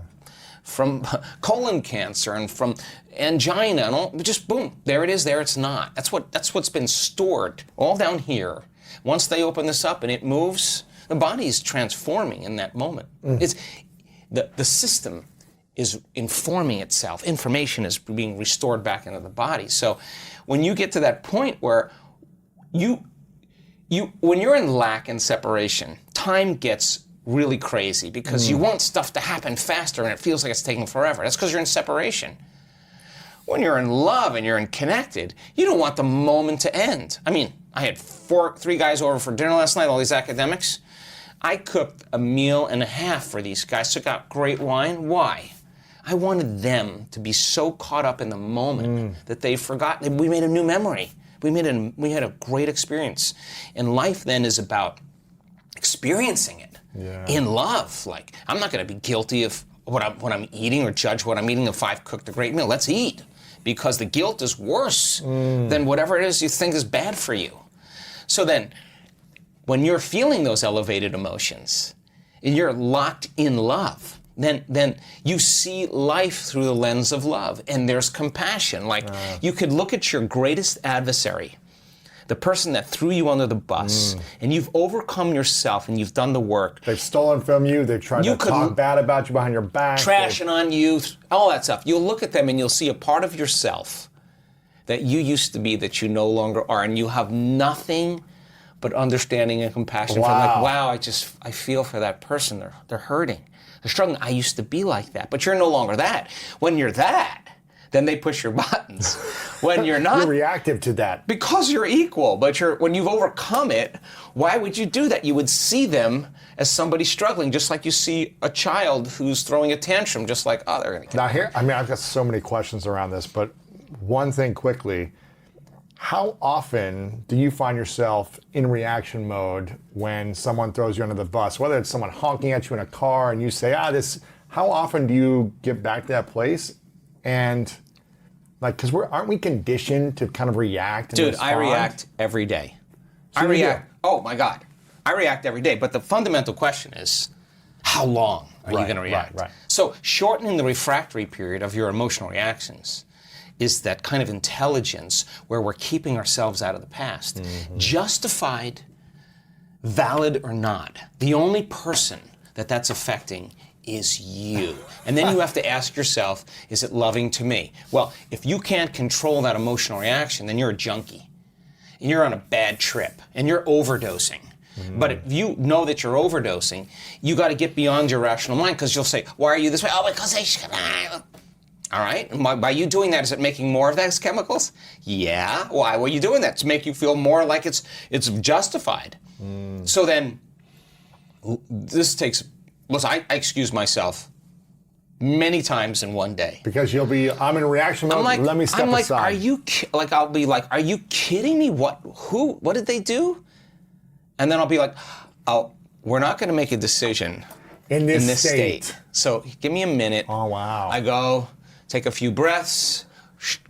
colon cancer and from angina and all, just boom, there it is, there it's not. That's what's been stored all down here. Once they open this up and it moves, the body is transforming in that moment. It's the system is informing itself. Information is being restored back into the body. So when you get to that point where when you're in lack and separation, time gets really crazy because you want stuff to happen faster and it feels like it's taking forever. That's because you're in separation. When you're in love and you're in connected, you don't want the moment to end. I mean, I had 3 guys over for dinner last night, all these academics. I cooked a meal and a half for these guys, took out great wine. Why? I wanted them to be so caught up in the moment that they forgot. We made a new memory. We had a great experience. And life then is about experiencing it in love. Like, I'm not going to be guilty of what I'm eating or judge what I'm eating if I've cooked a great meal. Let's eat. Because the guilt is worse than whatever it is you think is bad for you. So then, when you're feeling those elevated emotions, and you're locked in love, then you see life through the lens of love, and there's compassion. Like, you could look at your greatest adversary, the person that threw you under the bus, and you've overcome yourself and you've done the work. They've stolen from you. They've tried to talk bad about you behind your back. Trashing on you, all that stuff. You'll look at them and you'll see a part of yourself that you used to be that you no longer are, and you have nothing but understanding and compassion for Wow. like, wow, I feel for that person. They're hurting. They're struggling. I used to be like that, but you're no longer that. When you're that, then they push your buttons. When you're not, You're reactive to that. because you're equal, but when you've overcome it, why would you do that? You would see them as somebody struggling, just like you see a child who's throwing a tantrum, just like, oh, they're going to Now here, I mean, I've got so many questions around this, but one thing quickly, how often do you find yourself in reaction mode when someone throws you under the bus, whether it's someone honking at you in a car and you say, how often do you get back to that place? And like, because aren't we conditioned to kind of react? And Dude, respond? I react every day. So I you react. do? Oh my God, I react every day. But the fundamental question is, how long are you Right, going to react? right. So shortening the refractory period of your emotional reactions is that kind of intelligence where we're keeping ourselves out of the past, justified, valid or not. The only person that's affecting is you. And then you have to ask yourself, is it loving to me? Well, if you can't control that emotional reaction, then you're a junkie. And you're on a bad trip. And you're overdosing. But if you know that you're overdosing, you got to get beyond your rational mind, because you'll say, why are you this way? Oh, because I should. All right? And by you doing that, is it making more of those chemicals? Yeah. Why were you doing that? To make you feel more like it's justified. So then, this takes... Listen, I excuse myself many times in one day. Because I'm in reaction mode, let me step aside. Are you, I'll be like, are you kidding me? What did they do? And then I'll be like, oh, we're not going to make a decision in this state. So give me a minute. Oh, wow. I go, take a few breaths,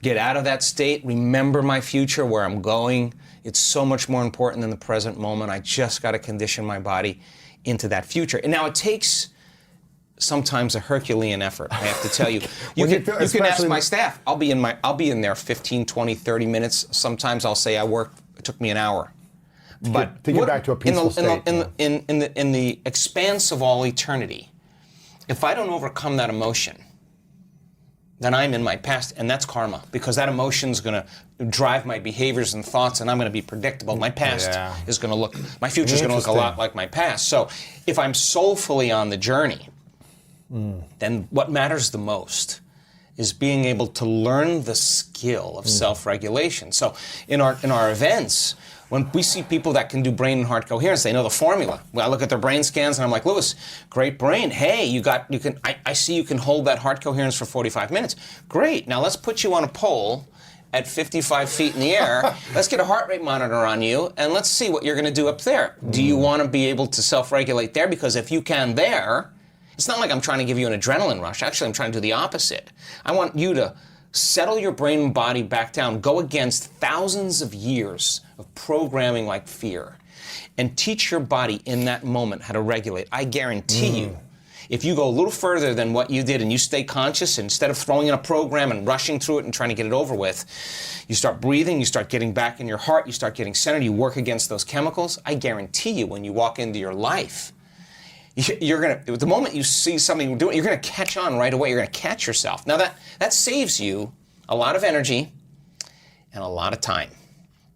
get out of that state, remember my future, where I'm going. It's so much more important than the present moment. I just got to condition my body into that future. And now it takes sometimes a Herculean effort, I have to tell you. You can ask my staff. I'll be in there 15, 20, 30 minutes. Sometimes I'll say it took me an hour. But to get back to a peaceful state. In the expanse of all eternity, if I don't overcome that emotion, then I'm in my past, and that's karma, because that emotion's going to drive my behaviors and thoughts, and I'm going to be predictable. My past is going to look, my future is going to look a lot like my past. So if I'm soulfully on the journey, then what matters the most is being able to learn the skill of self-regulation. So in our events, when we see people that can do brain and heart coherence, they know the formula. Well, I look at their brain scans and I'm like, Lewis, great brain. Hey, I see you can hold that heart coherence for 45 minutes. Great. Now let's put you on a pole at 55 feet in the air. Let's get a heart rate monitor on you and let's see what you're going to do up there. Do you want to be able to self-regulate there? Because if you can there, it's not like I'm trying to give you an adrenaline rush. Actually, I'm trying to do the opposite. I want you to settle your brain and body back down, go against thousands of years of programming like fear, and teach your body in that moment how to regulate. I guarantee you, if you go a little further than what you did and you stay conscious, instead of throwing in a program and rushing through it and trying to get it over with, you start breathing, you start getting back in your heart, you start getting centered, you work against those chemicals, I guarantee you when you walk into your life, the moment you see something doing, you're going to catch on right away. You're going to catch yourself. Now that saves you a lot of energy and a lot of time,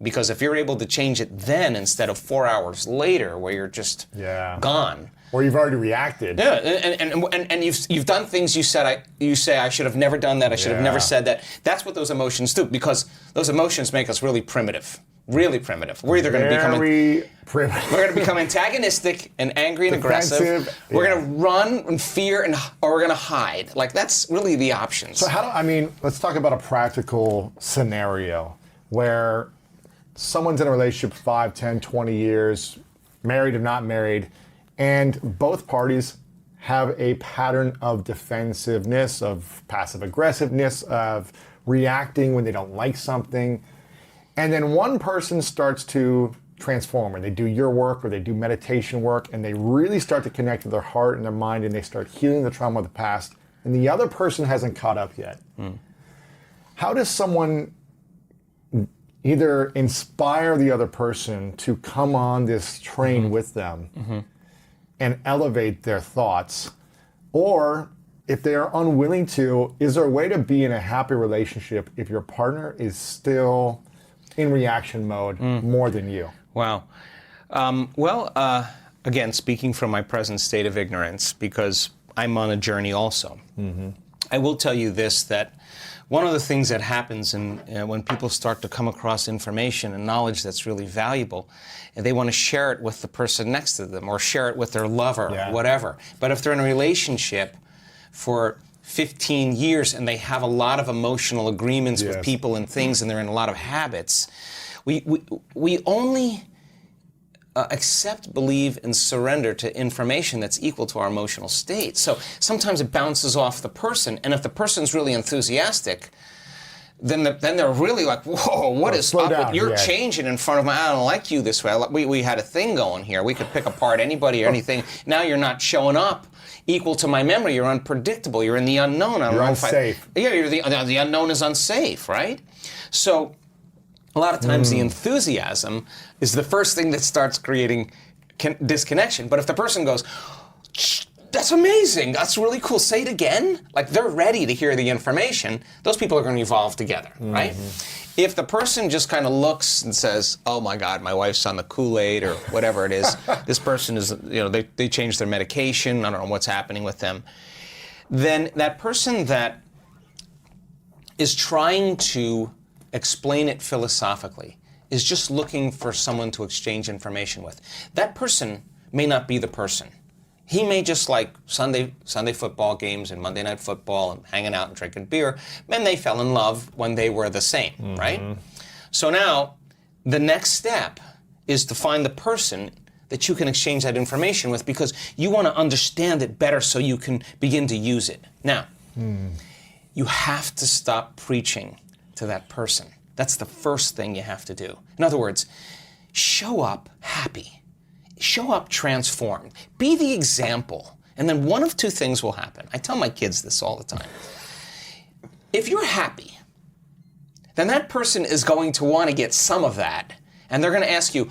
because if you're able to change it then instead of 4 hours later, where you're just gone, or you've already reacted. Yeah, and you've done things you say I should have never done that. I should have never said that. That's what those emotions do, because those emotions make us really primitive. Really primitive. We're either going to become antagonistic and angry and aggressive. We're going to run and fear, or we're going to hide. Like, that's really the options. So let's talk about a practical scenario where someone's in a relationship 5, 10, 20 years, married or not married, and both parties have a pattern of defensiveness, of passive aggressiveness, of reacting when they don't like something. And then one person starts to transform, or they do your work, or they do meditation work, and they really start to connect to their heart and their mind, and they start healing the trauma of the past, and the other person hasn't caught up yet. How does someone either inspire the other person to come on this train with them and elevate their thoughts? Or if they are unwilling to, is there a way to be in a happy relationship if your partner is still in reaction mode more than you? Wow. Again, speaking from my present state of ignorance, because I'm on a journey also, I will tell you this, that one of the things that happens when people start to come across information and knowledge that's really valuable, and they want to share it with the person next to them or share it with their lover or whatever. But if they're in a relationship for 15 years and they have a lot of emotional agreements with people and things, and they're in a lot of habits, we only accept, believe, and surrender to information that's equal to our emotional state. So sometimes it bounces off the person, and if the person's really enthusiastic, then they're really like, whoa, what is up with you're changing in front of me? I don't like you this way. We had a thing going here. We could pick apart anybody or anything. Now you're not showing up equal to my memory. You're unpredictable. You're in the unknown. I don't you're know unsafe. The unknown is unsafe, right? So a lot of times the enthusiasm is the first thing that starts creating disconnection. But if the person goes, that's amazing, that's really cool, say it again, like they're ready to hear the information, those people are going to evolve together, right? If the person just kind of looks and says, oh my God, my wife's on the Kool-Aid or whatever it is, this person is, they changed their medication, I don't know what's happening with them, then that person that is trying to explain it philosophically is just looking for someone to exchange information with. That person may not be the person. He may just like Sunday football games and Monday Night Football and hanging out and drinking beer, and they fell in love when they were the same, right? So now, the next step is to find the person that you can exchange that information with, because you want to understand it better so you can begin to use it. Now, you have to stop preaching to that person. That's the first thing you have to do. In other words, show up happy. Show up transformed. Be the example. And then one of two things will happen. I tell my kids this all the time. If you're happy, then that person is going to want to get some of that. And they're going to ask you,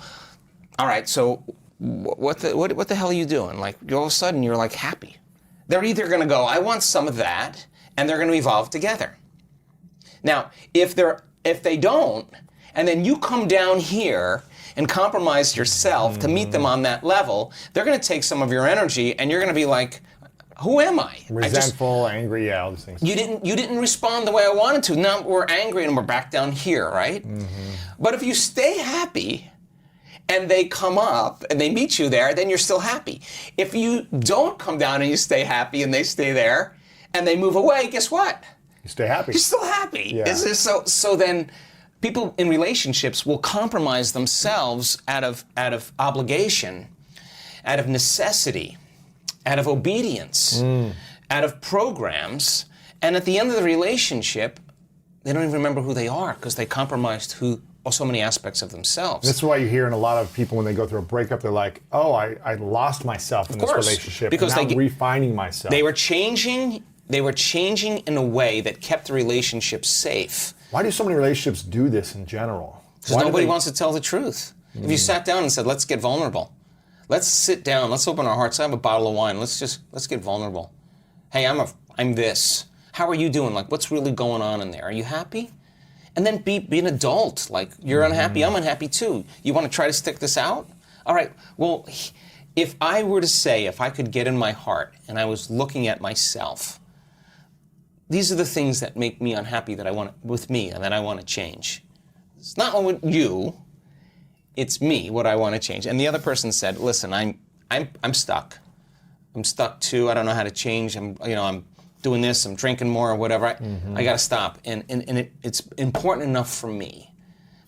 all right, so what the hell are you doing? Like, all of a sudden, you're like happy. They're either going to go, I want some of that, and they're going to evolve together. Now, if they don't, and then you come down here and compromise yourself to meet them on that level, they're going to take some of your energy, and you're going to be like, who am I? Resentful, angry, all these things. You didn't respond the way I wanted to. Now we're angry and we're back down here, right? But if you stay happy and they come up and they meet you there, then you're still happy. If you don't come down and you stay happy and they stay there and they move away, guess what? You stay happy. You're still happy. Yeah. So then people in relationships will compromise themselves out of obligation, out of necessity, out of obedience, out of programs, and at the end of the relationship, they don't even remember who they are because they compromised so many aspects of themselves. That's why you hear in a lot of people when they go through a breakup, they're like, oh, I lost myself in this relationship, because and now I'm refining myself. They were changing in a way that kept the relationship safe. Why do so many relationships do this in general? Because nobody wants to tell the truth. If you sat down and said, let's get vulnerable. Let's sit down, let's open our hearts. I have a bottle of wine, let's get vulnerable. Hey, I'm this. How are you doing? Like, what's really going on in there? Are you happy? And then be an adult. Like, you're unhappy, I'm unhappy too. You want to try to stick this out? All right, well, if I were to say, if I could get in my heart and I was looking at myself, these are the things that make me unhappy with me and that I want to change. It's not with you, it's me, what I want to change. And the other person said, listen, I'm stuck. I'm stuck too, I don't know how to change. I'm doing this, I'm drinking more or whatever. I got to stop. And it's important enough for me.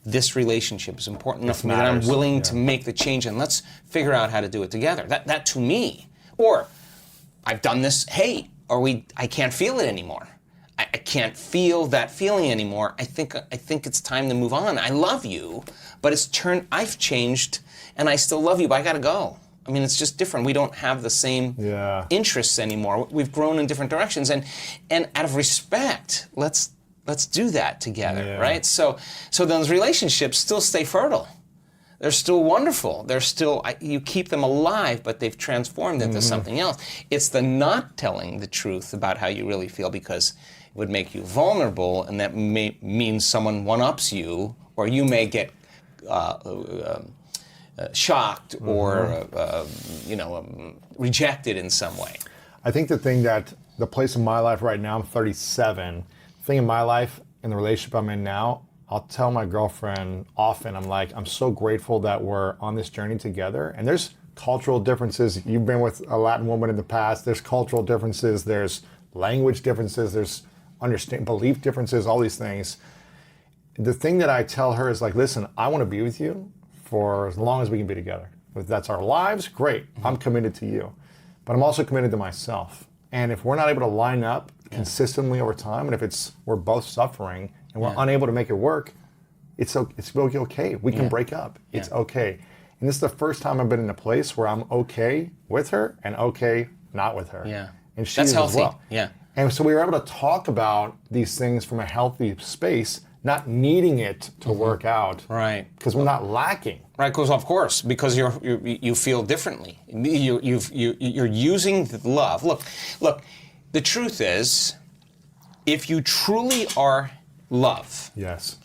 This relationship is important enough for me that I'm willing to make the change, and let's figure out how to do it together. That to me. Or I've done this, hey, I can't feel it anymore. I can't feel that feeling anymore. I think it's time to move on. I love you, but I've changed, and I still love you, but I gotta go. I mean, it's just different. We don't have the same interests anymore. We've grown in different directions, and out of respect, let's do that together, right? So those relationships still stay fertile. They're still wonderful. They're still, you keep them alive, but they've transformed into something else. It's the not telling the truth about how you really feel, because it would make you vulnerable, and that may mean someone one-ups you, or you may get shocked or rejected in some way. I think the place in my life right now, I'm 37, the thing in my life, in the relationship I'm in now, I'll tell my girlfriend often, I'm like, I'm so grateful that we're on this journey together. And there's cultural differences. You've been with a Latin woman in the past. There's cultural differences. There's language differences. There's belief differences, all these things. The thing that I tell her is like, listen, I want to be with you for as long as we can be together. If that's our lives, great. I'm committed to you. But I'm also committed to myself. And if we're not able to line up consistently over time, and if we're both suffering and we're unable to make it work, it's okay. We can break up. It's okay. And this is the first time I've been in a place where I'm okay with her and okay not with her. Yeah. And she That's is healthy. as well. Yeah. And so we were able to talk about these things from a healthy space, not needing it to work out. Right. Because we're not lacking. Right, because you feel differently. You're using the love. Look. The truth is, if you truly are love, Yes.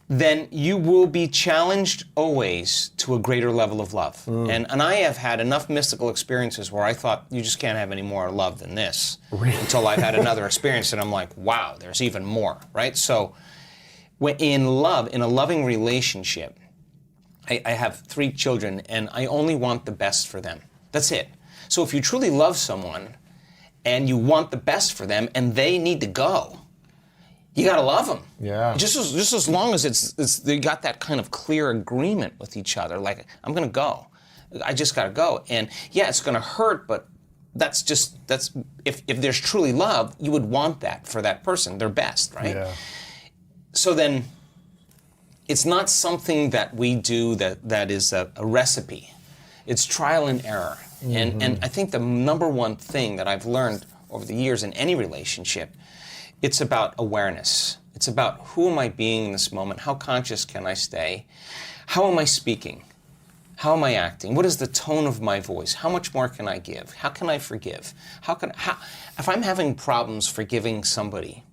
then you will be challenged always to a greater level of love. And I have had enough mystical experiences where I thought, you just can't have any more love than this. Really? Until I've had another experience and I'm like, wow, there's even more, right? So in a loving relationship, I have 3 children and I only want the best for them. That's it. So if you truly love someone and you want the best for them and they need to go, you gotta love them. Yeah. Just as long as they got that kind of clear agreement with each other, like, I'm gonna go. I just gotta go. And yeah, it's gonna hurt, but that's if there's truly love, you would want that for that person, their best, right? Yeah. So then, it's not something that we do that is a recipe. It's trial and error. And I think the number one thing that I've learned over the years in any relationship, it's about awareness. It's about who am I being in this moment? How conscious can I stay? How am I speaking? How am I acting? What is the tone of my voice? How much more can I give? How can I forgive? If I'm having problems forgiving somebody,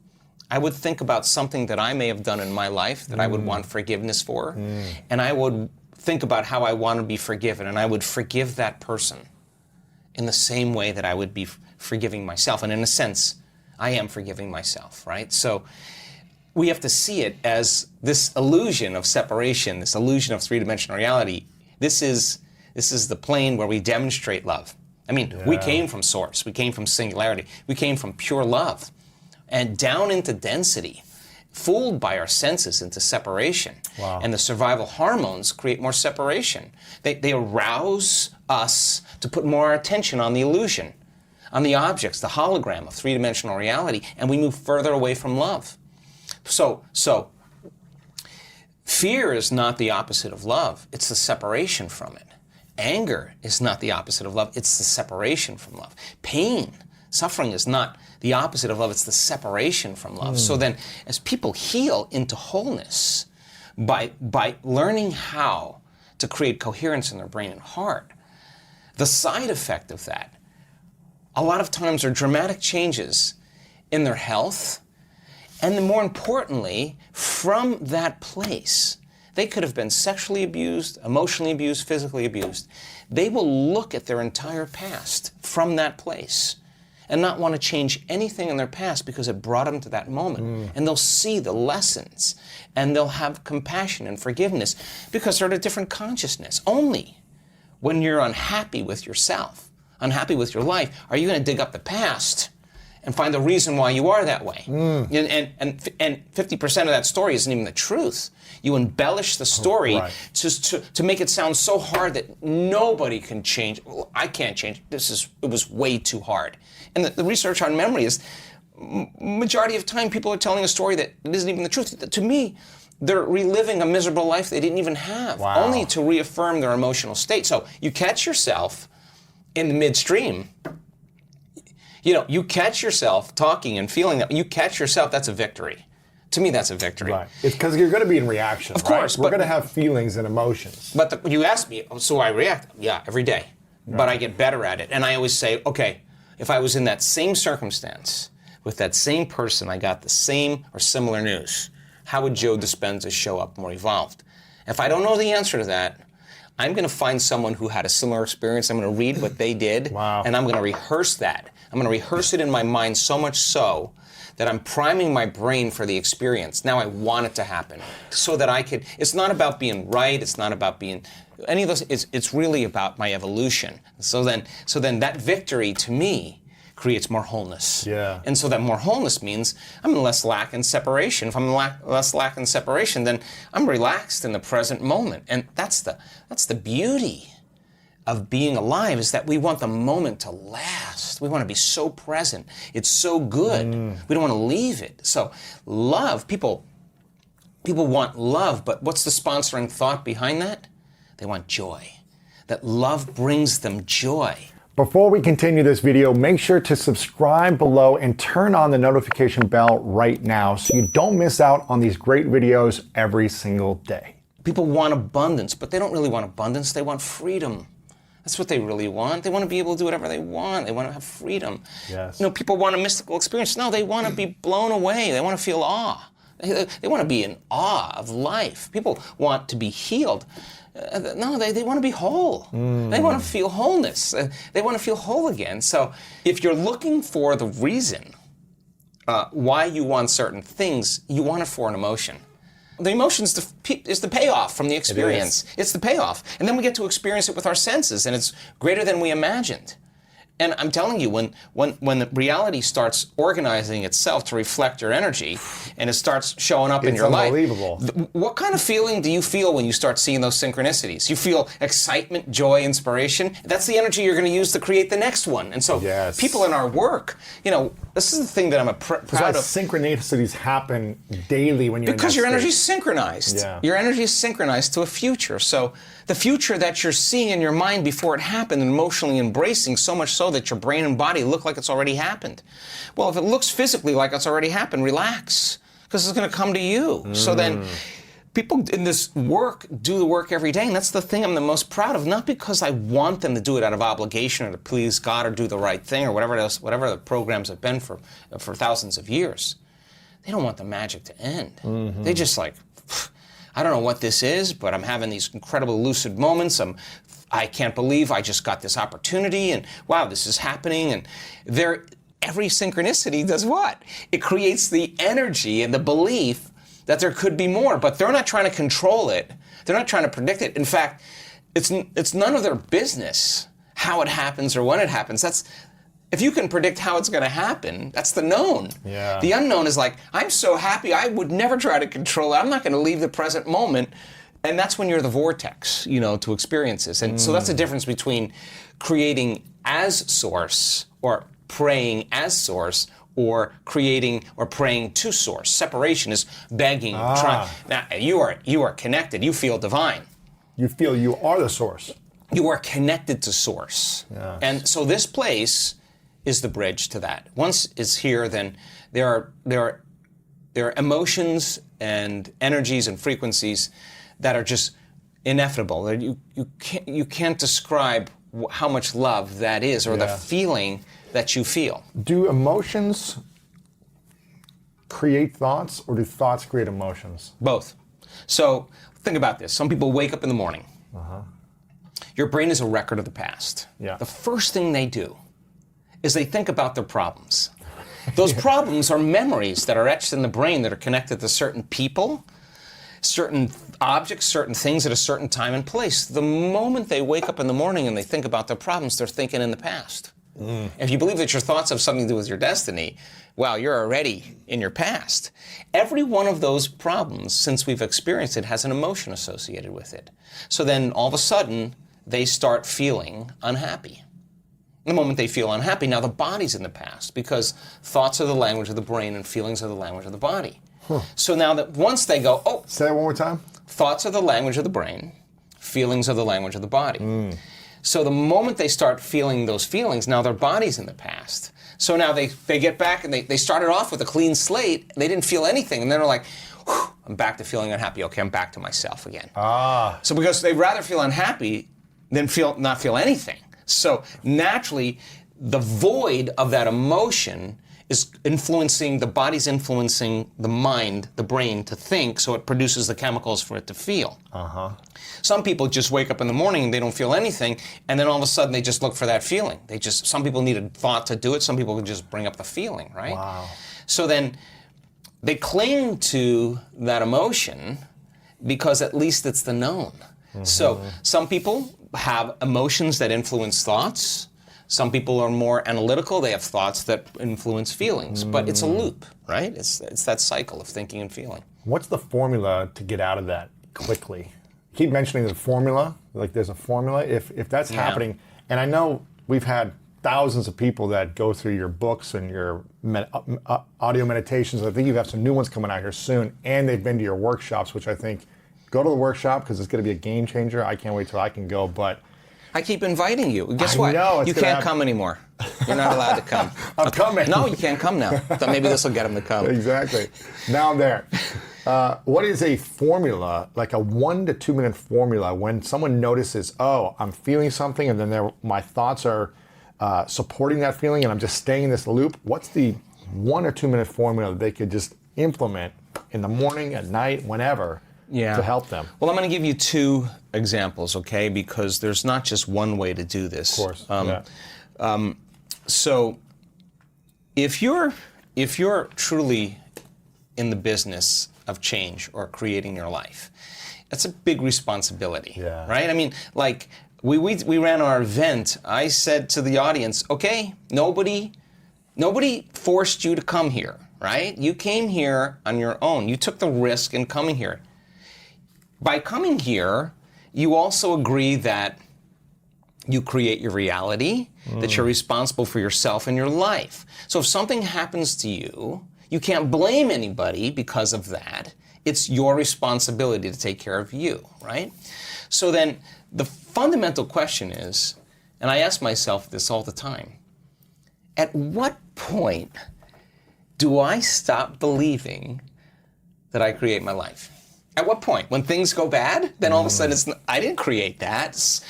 I would think about something that I may have done in my life that I would want forgiveness for, and I would think about how I want to be forgiven, and I would forgive that person in the same way that I would be forgiving myself. And in a sense, I am forgiving myself, right? So we have to see it as this illusion of separation, this illusion of three-dimensional reality. This is the plane where we demonstrate love. I mean, we came from source, we came from singularity, we came from pure love, and down into density, fooled by our senses into separation. Wow. And the survival hormones create more separation. They arouse us to put more attention on the illusion, on the objects, the hologram of three-dimensional reality, and we move further away from love. So fear is not the opposite of love, it's the separation from it. Anger is not the opposite of love, it's the separation from love. Pain, suffering is not the opposite of love, it's the separation from love. So then, as people heal into wholeness by learning how to create coherence in their brain and heart, the side effect of that, a lot of times, are dramatic changes in their health, and then more importantly, from that place, they could have been sexually abused, emotionally abused, physically abused. They will look at their entire past from that place and not want to change anything in their past because it brought them to that moment. And they'll see the lessons, and they'll have compassion and forgiveness because they're at a different consciousness. Only when you're unhappy with yourself, unhappy with your life, are you going to dig up the past and find the reason why you are that way. And 50% of that story isn't even the truth. You embellish the story to make it sound so hard that nobody can change. Well, I can't change. It was way too hard. And the research on memory is, majority of time people are telling a story that isn't even the truth. To me, they're reliving a miserable life they didn't even have, only to reaffirm their emotional state. So you catch yourself in the midstream. You catch yourself talking and feeling that. You catch yourself, that's a victory. To me, that's a victory. Right. It's because you're going to be in reaction. Of course. We're going to have feelings and emotions. But you asked me, so I react. Yeah, every day. Right. But I get better at it. And I always say, okay, if I was in that same circumstance with that same person, I got the same or similar news, how would Joe Dispenza show up more evolved? If I don't know the answer to that, I'm going to find someone who had a similar experience. I'm going to read what they did, Wow. and I'm going to rehearse that. I'm going to rehearse it in my mind so much so that I'm priming my brain for the experience. Now I want it to happen so that I could. It's not about being right. It's not about being any of those. It's really about my evolution. So then that victory to me creates more wholeness. Yeah. And so that more wholeness means I'm less lack in separation. If I'm less lack in separation, then I'm relaxed in the present moment. And that's the beauty of being alive, is that we want the moment to last. We want to be so present. It's so good. We don't want to leave it. So love, people want love, but what's the sponsoring thought behind that? They want joy. That love brings them joy. Before we continue this video, make sure to subscribe below and turn on the notification bell right now so you don't miss out on these great videos every single day. People want abundance, but they don't really want abundance. They want freedom. That's what they really want. They want to be able to do whatever they want. They want to have freedom. Yes. You know, people want a mystical experience. No, they want to be blown away. They want to feel awe. They want to be in awe of life. People want to be healed. No, they want to be whole. They want to feel wholeness. They want to feel whole again. So if you're looking for the reason why you want certain things, you want it for an emotion. The emotion is the payoff from the experience. It's the payoff. And then we get to experience it with our senses, and it's greater than we imagined. And I'm telling you, when the reality starts organizing itself to reflect your energy, and it starts showing up in your life, unbelievable. What kind of feeling do you feel when you start seeing those synchronicities? You feel excitement, joy, inspiration. That's the energy you're going to use to create the next one. And so Yes. people in our work, you know, this is the thing that I'm proud of. Synchronicities happen daily when you're Because in your that energy is state. synchronized. Yeah. Your energy is synchronized to a future. So the future that you're seeing in your mind before it happened, and emotionally embracing so much so that your brain and body look like it's already happened. Well, if it looks physically like it's already happened, relax, because it's going to come to you. So then people in this work do the work every day, and that's the thing I'm the most proud of, not because I want them to do it out of obligation or to please God or do the right thing or whatever else, whatever the programs have been for thousands of years. They don't want the magic to end. They just like, I don't know what this is, but I'm having these incredible lucid moments. I can't believe I just got this opportunity, and wow, this is happening. And every synchronicity does what? It creates the energy and the belief that there could be more, but they're not trying to control it. They're not trying to predict it. In fact, it's none of their business how it happens or when it happens. If you can predict how it's going to happen, that's the known. Yeah. The unknown is like, I'm so happy, I would never try to control it. I'm not going to leave the present moment. And that's when you're the vortex, you know, to experiences. And so that's the difference between creating as source or praying as source or creating or praying to source. Separation is begging, trying. Now, you are connected. You feel divine. You feel you are the source. You are connected to source. Yes. And so this place is the bridge to that. Once it's here, then there are emotions and energies and frequencies that are just ineffable. You can't describe how much love that is, or the feeling that you feel. Do emotions create thoughts, or do thoughts create emotions? Both. So think about this. Some people wake up in the morning. Your brain is a record of the past. Yeah. The first thing they do is they think about their problems. Those problems are memories that are etched in the brain that are connected to certain people, certain objects, certain things at a certain time and place. The moment they wake up in the morning and they think about their problems, they're thinking in the past. If you believe that your thoughts have something to do with your destiny, well, you're already in your past. Every one of those problems, since we've experienced it, has an emotion associated with it. So then all of a sudden, they start feeling unhappy. The moment they feel unhappy, now the body's in the past, because thoughts are the language of the brain and feelings are the language of the body. So now that once they go, oh, Say that one more time. thoughts are the language of the brain, feelings are the language of the body. So the moment they start feeling those feelings, now their body's in the past. So now they get back and they started off with a clean slate, they didn't feel anything, and then they're like, whew, I'm back to feeling unhappy. Okay, I'm back to myself again. So because they'd rather feel unhappy than not feel anything. So naturally, the void of that emotion is influencing, the body's influencing the mind, the brain, to think, so it produces the chemicals for it to feel. Some people just wake up in the morning and they don't feel anything, and then all of a sudden they just look for that feeling. Some people need a thought to do it, some people can just bring up the feeling, right? Wow. So then they cling to that emotion because at least it's the known. So some people have emotions that influence thoughts. Some people are more analytical. They have thoughts that influence feelings. But it's a loop, right? It's that cycle of thinking and feeling. What's the formula to get out of that quickly? You keep mentioning the formula, like there's a formula. If that's happening, and I know we've had thousands of people that go through your books and your audio meditations. I think you have some new ones coming out here soon, and they've been to your workshops, which I think, go to the workshop because it's going to be a game changer. I can't wait till I can go, but I keep inviting you. Guess I what? know, it's you gonna can't happen. come anymore. You're not allowed to come. I'm coming. No, you can't come now. Thought maybe this will get them to come. Exactly. Now I'm there. What is a formula, like a 1 to 2 minute formula, when someone notices, oh, I'm feeling something, and then my thoughts are supporting that feeling, and I'm just staying in this loop? What's the 1 or 2 minute formula that they could just implement in the morning, at night, whenever, to help them? Well, I'm going to give you 2 examples, okay? Because there's not just one way to do this. Of course. So, if you're truly in the business of change or creating your life, that's a big responsibility, right? I mean, like we ran our event. I said to the audience, okay, nobody forced you to come here, right? You came here on your own. You took the risk in coming here. By coming here, you also agree that you create your reality, that you're responsible for yourself and your life. So if something happens to you, you can't blame anybody because of that. It's your responsibility to take care of you, right? So then the fundamental question is, and I ask myself this all the time, at what point do I stop believing that I create my life? At what point? When things go bad, then all of a sudden I didn't create that.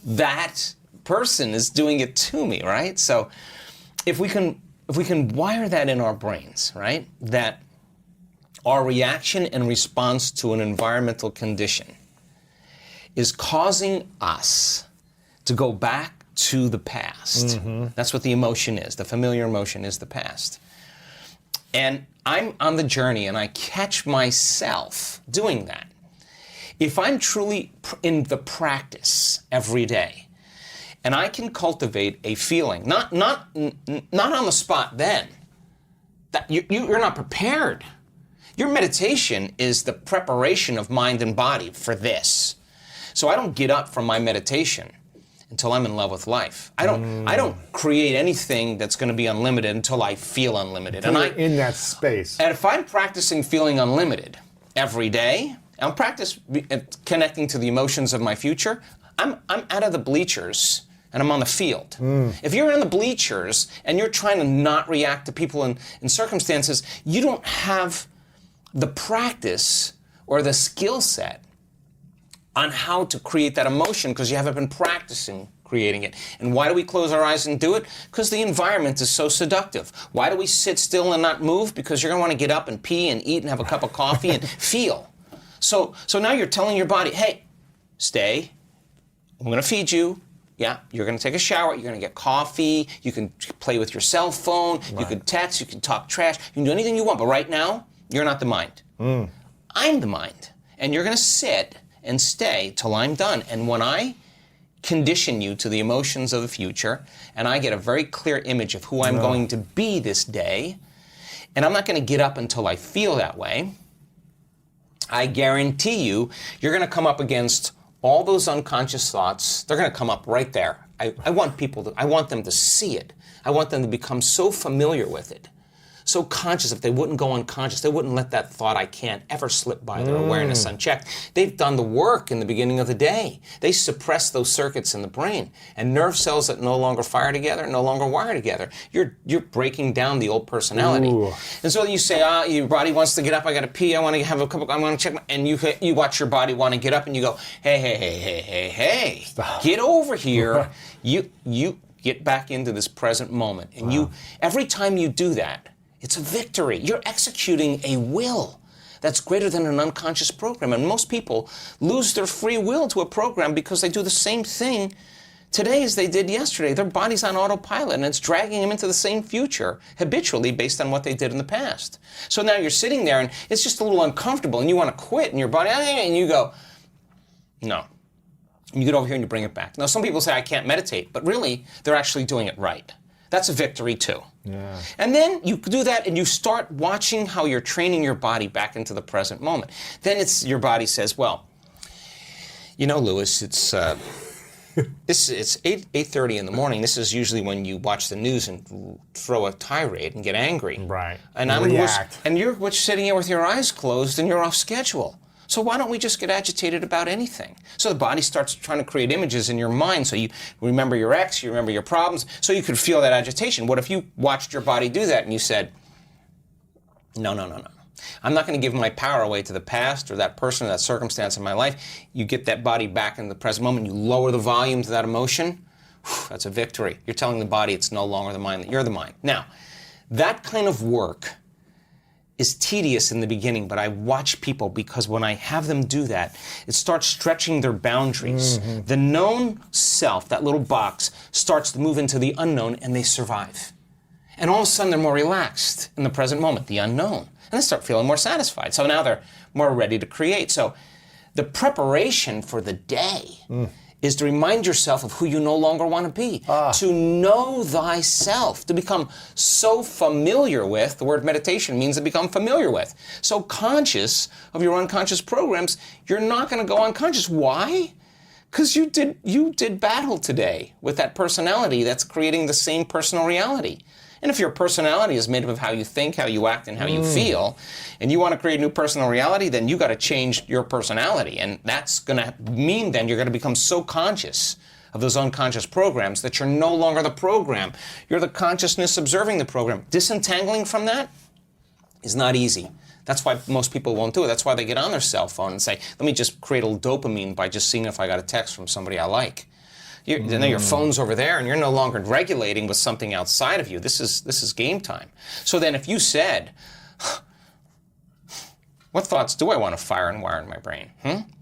That person is doing it to me, right? So if we can wire that in our brains, right? That our reaction and response to an environmental condition is causing us to go back to the past. That's what the emotion is. The familiar emotion is the past. And I'm on the journey and I catch myself doing that. If I'm truly in the practice every day, and I can cultivate a feeling, not on the spot then, that you're not prepared. Your meditation is the preparation of mind and body for this. So I don't get up from my meditation until I'm in love with life. I don't create anything that's going to be unlimited until I feel unlimited. And I'm in that space. And if I'm practicing feeling unlimited every day, I'm connecting to the emotions of my future, I'm out of the bleachers and I'm on the field. If you're in the bleachers and you're trying to not react to people in circumstances, you don't have the practice or the skill set on how to create that emotion because you haven't been practicing creating it. And why do we close our eyes and do it? Because the environment is so seductive. Why do we sit still and not move? Because you're going to want to get up and pee and eat and have a cup of coffee and feel. So now you're telling your body, hey, stay. I'm going to feed you. Yeah, you're going to take a shower. You're going to get coffee. You can play with your cell phone. Right. You can text. You can talk trash. You can do anything you want. But right now, you're not the mind. I'm the mind. And you're going to sit and stay till I'm done. And when I condition you to the emotions of the future, and I get a very clear image of who I'm going to be this day, and I'm not going to get up until I feel that way, I guarantee you're going to come up against all those unconscious thoughts. They're going to come up right there. I want them to see it. I want them to become so familiar with it, so conscious. If they wouldn't go unconscious, they wouldn't let that thought I can't ever slip by their awareness unchecked. They've done the work in the beginning of the day. They suppress those circuits in the brain, and nerve cells that no longer fire together no longer wire together. You're breaking down the old personality. And so you say, your body wants to get up, I got to pee, I want to have a couple, I want to check, and you watch your body want to get up, and you go, hey, stop. Get over here. You get back into this present moment. And every time you do that, it's a victory. You're executing a will that's greater than an unconscious program. And most people lose their free will to a program because they do the same thing today as they did yesterday. Their body's on autopilot, and it's dragging them into the same future habitually based on what they did in the past. So now you're sitting there, and it's just a little uncomfortable, and you want to quit, and your body, and you go, no. And you get over here and you bring it back. Now, some people say, I can't meditate, but really, they're actually doing it right. That's a victory, too. Yeah. And then you do that, and you start watching how you're training your body back into the present moment. Then your body says, well, you know, Lewis, it's 8:30 in the morning. This is usually when you watch the news and throw a tirade and get angry. Right. And you're sitting here with your eyes closed and you're off schedule. So why don't we just get agitated about anything? So the body starts trying to create images in your mind. So you remember your ex, you remember your problems, so you could feel that agitation. What if you watched your body do that and you said, no. I'm not going to give my power away to the past or that person or that circumstance in my life. You get that body back in the present moment. You lower the volume to that emotion. Whew, that's a victory. You're telling the body it's no longer the mind, that you're the mind. Now, that kind of work is tedious in the beginning, but I watch people because when I have them do that, it starts stretching their boundaries. Mm-hmm. The known self, that little box, starts to move into the unknown, and they survive. And all of a sudden, they're more relaxed in the present moment, the unknown. And they start feeling more satisfied. So now they're more ready to create. So the preparation for the day is to remind yourself of who you no longer want to be. To know thyself, to become so familiar with, the word meditation means to become familiar with. So conscious of your unconscious programs, you're not going to go unconscious. Why? Because you did battle today with that personality that's creating the same personal reality. And if your personality is made up of how you think, how you act, and how you feel, and you want to create a new personal reality, then you got to change your personality. And that's going to mean then you're going to become so conscious of those unconscious programs that you're no longer the program. You're the consciousness observing the program. Disentangling from that is not easy. That's why most people won't do it. That's why they get on their cell phone and say, let me just create a little dopamine by just seeing if I got a text from somebody I like. Now your phone's over there, and you're no longer regulating with something outside of you. This is game time. So then if you said, what thoughts do I want to fire and wire in my brain?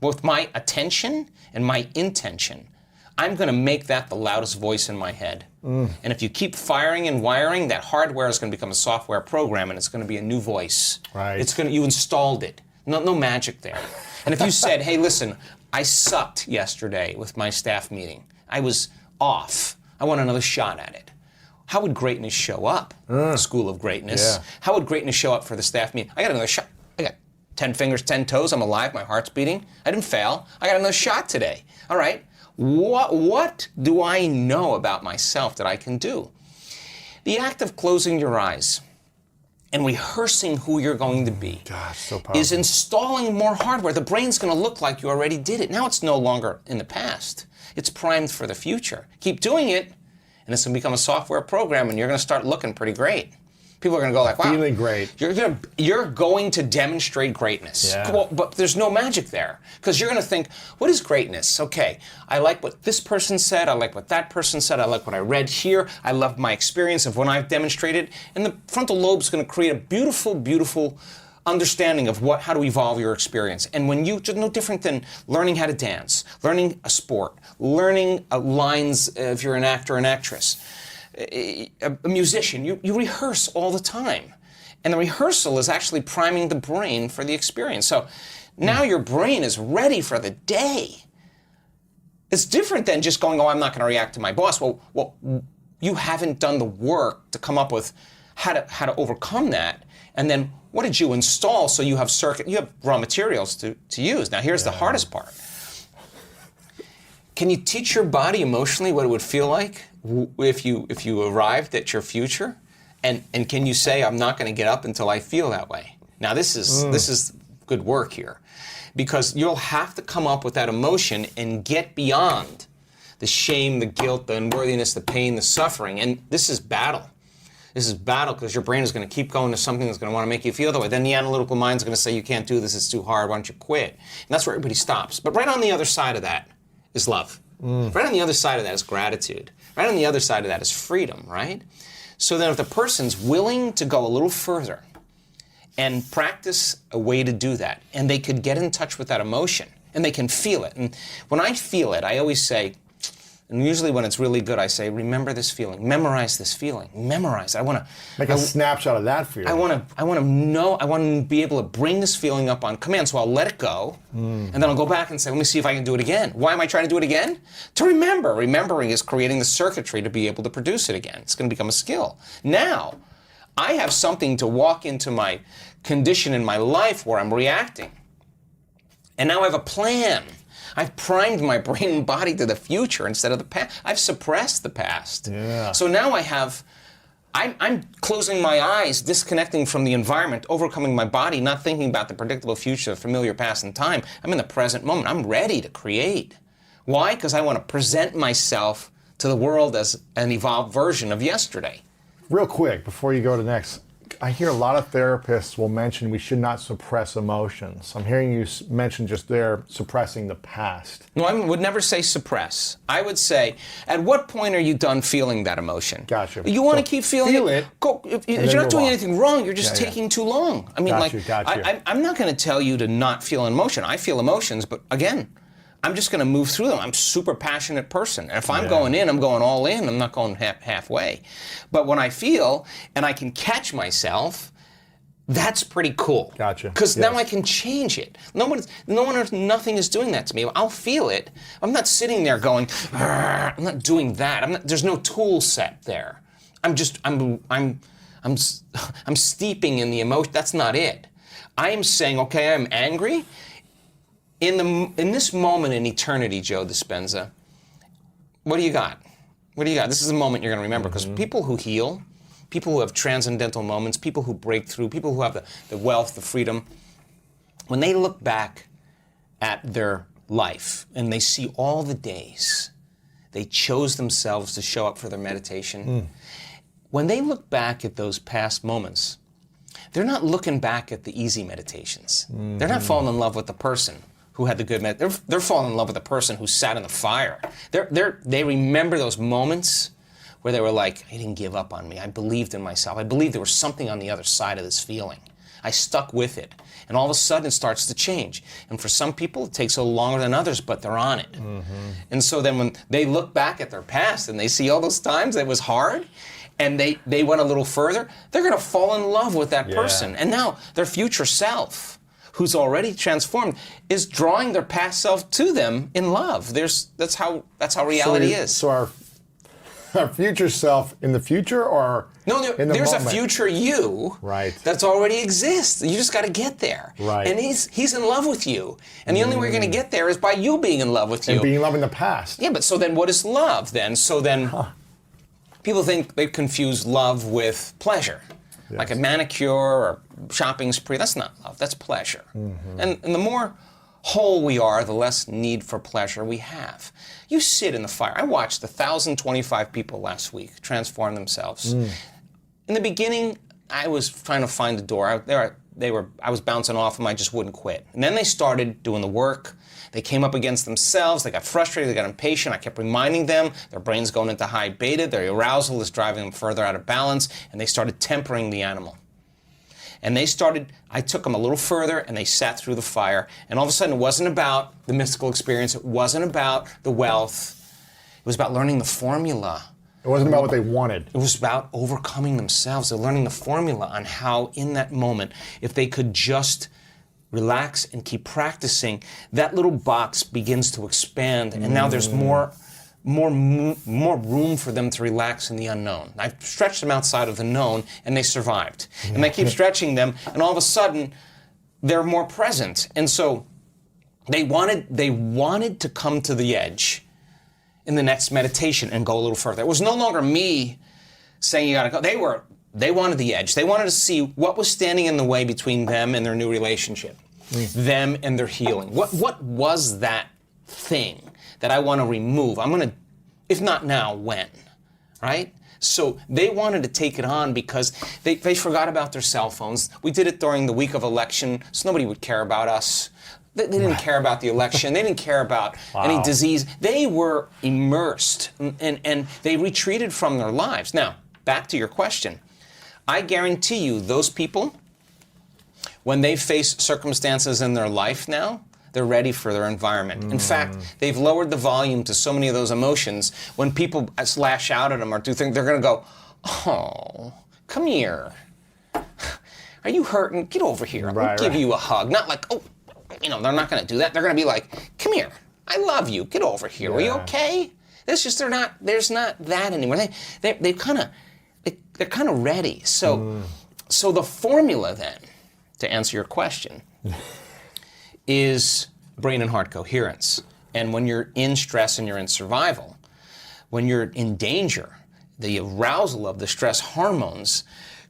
With my attention and my intention, I'm going to make that the loudest voice in my head. And if you keep firing and wiring, that hardware is going to become a software program, and it's going to be a new voice. Right. You installed it. No magic there. And if you said, hey, listen, I sucked yesterday with my staff meeting. I was off. I want another shot at it. How would greatness show up? School of Greatness. Yeah. How would greatness show up for the staff meeting? I got another shot. I got 10 fingers, 10 toes. I'm alive. My heart's beating. I didn't fail. I got another shot today. All right. What do I know about myself that I can do? The act of closing your eyes and rehearsing who you're going to be so powerful. is installing more hardware. The brain's going to look like you already did it. Now it's no longer in the past. It's primed for the future. Keep doing it, and it's going to become a software program, and you're going to start looking pretty great. People are going to go like, wow. Feeling great. You're going to demonstrate greatness. Yeah. Well, but there's no magic there, because you're going to think, what is greatness? Okay, I like what this person said. I like what that person said. I like what I read here. I love my experience of when I've demonstrated. And the frontal lobe is going to create a beautiful, beautiful understanding of how to evolve your experience. And when just no different than learning how to dance, learning a sport, learning lines if you're an actor or an actress, a musician, you rehearse all the time. And the rehearsal is actually priming the brain for the experience. So now your brain is ready for the day. It's different than just going, I'm not going to react to my boss. Well, you haven't done the work to come up with how to overcome that. And then what did you install so you have raw materials to use? Now here's the hardest part. Can you teach your body emotionally what it would feel like if you arrived at your future? And can you say, I'm not going to get up until I feel that way? Now this is good work here, because you'll have to come up with that emotion and get beyond the shame, the guilt, the unworthiness, the pain, the suffering. And this is battle. This is battle, because your brain is going to keep going to something that's going to want to make you feel that way. Then the analytical mind is going to say, you can't do this, it's too hard, why don't you quit? And that's where everybody stops. But right on the other side of that is love. Right on the other side of that is gratitude. Right on the other side of that is freedom, right? So then if the person's willing to go a little further and practice a way to do that, and they could get in touch with that emotion, and they can feel it. And when I feel it, I always say, and usually when it's really good, I say, remember this feeling, memorize this feeling, memorize it. I want to make a snapshot of that feeling. I want to know, I want to be able to bring this feeling up on command, so I'll let it go, and then I'll go back and say, let me see if I can do it again. Why am I trying to do it again? To remember. Remembering is creating the circuitry to be able to produce it again. It's going to become a skill. Now, I have something to walk into my condition in my life where I'm reacting. And now I have a plan. I've primed my brain and body to the future instead of the past. I've suppressed the past. Yeah. So now I'm closing my eyes, disconnecting from the environment, overcoming my body, not thinking about the predictable future, the familiar past and time. I'm in the present moment. I'm ready to create. Why? Because I want to present myself to the world as an evolved version of yesterday. Real quick, before you go to next, I hear a lot of therapists will mention we should not suppress emotions. I'm hearing you mention just there suppressing the past. No, I would never say suppress. I would say, at what point are you done feeling that emotion? Gotcha. You want to keep feeling feel it? Go. If you're not doing anything wrong, you're just taking too long. I mean, I'm not going to tell you to not feel an emotion. I feel emotions, but again, I'm just going to move through them. I'm a super passionate person. And if I'm going in, I'm going all in. I'm not going halfway. But when I feel and I can catch myself, that's pretty cool. Gotcha. Because now I can change it. Nothing is doing that to me. I'll feel it. I'm not sitting there going, I'm not doing that. There's no tool set there. I'm steeping in the emotion. That's not it. I am saying, okay, I'm angry. In this moment in eternity, Joe Dispenza, what do you got? What do you got? This is a moment you're going to remember, because people who heal, people who have transcendental moments, people who break through, people who have the wealth, the freedom, when they look back at their life and they see all the days they chose themselves to show up for their meditation, when they look back at those past moments, they're not looking back at the easy meditations. They're not falling in love with the person who had the good they're falling in love with the person who sat in the fire. They remember those moments where they were like, I didn't give up on me. I believed in myself. I believed there was something on the other side of this feeling. I stuck with it. And all of a sudden it starts to change. And for some people it takes a little longer than others, but they're on it. And so then when they look back at their past and they see all those times it was hard, and they went a little further, they're going to fall in love with that person. And now their future self, who's already transformed, is drawing their past self to them in love. That's how reality is. So our future self in the future, or in the there's moment? a future you that's already exists. You just got to get there. Right. And he's in love with you. And the only way you're going to get there is by you being in love with you. And being in love in the past. Yeah, but so then what is love then? So then people think they confuse love with pleasure. Yes. Like a manicure or shopping spree, that's not love, that's pleasure. And the more whole we are, the less need for pleasure we have. You sit in the fire. I watched 1,025 people last week transform themselves. In the beginning, I was trying to find the door. I was bouncing off them, I just wouldn't quit. And then they started doing the work. They came up against themselves, they got frustrated, they got impatient. I kept reminding them, their brain's going into high beta, their arousal is driving them further out of balance, and they started tempering the animal. And I took them a little further, and they sat through the fire, and all of a sudden it wasn't about the mystical experience, it wasn't about the wealth, it was about learning the formula. It wasn't about what they wanted. It was about overcoming themselves. They're learning the formula on how, in that moment, if they could just relax and keep practicing, that little box begins to expand, and now there's more room for them to relax in the unknown. I've stretched them outside of the known, and they survived. And I keep stretching them, and all of a sudden, they're more present. And so they wanted to come to the edge in the next meditation and go a little further. It was no longer me saying you gotta go. They wanted the edge. They wanted to see what was standing in the way between them and their new relationship, them and their healing. What was that thing that I want to remove? I'm going to, if not now, when? Right? So they wanted to take it on because they forgot about their cell phones. We did it during the week of election, so nobody would care about us. They didn't care about the election. They didn't care about any disease. They were immersed, and they retreated from their lives. Now, back to your question. I guarantee you those people, when they face circumstances in their life now, they're ready for their environment. In fact, they've lowered the volume to so many of those emotions. When people lash out at them or do things, they're going to go, oh, come here. Are you hurting? Get over here. I'll give you a hug. Not like, oh, they're not going to do that. They're going to be like, come here. I love you. Get over here. Yeah. Are you okay? There's not that anymore. They're kind of ready. So the formula then, to answer your question, is brain and heart coherence. And when you're in stress and you're in survival, when you're in danger, the arousal of the stress hormones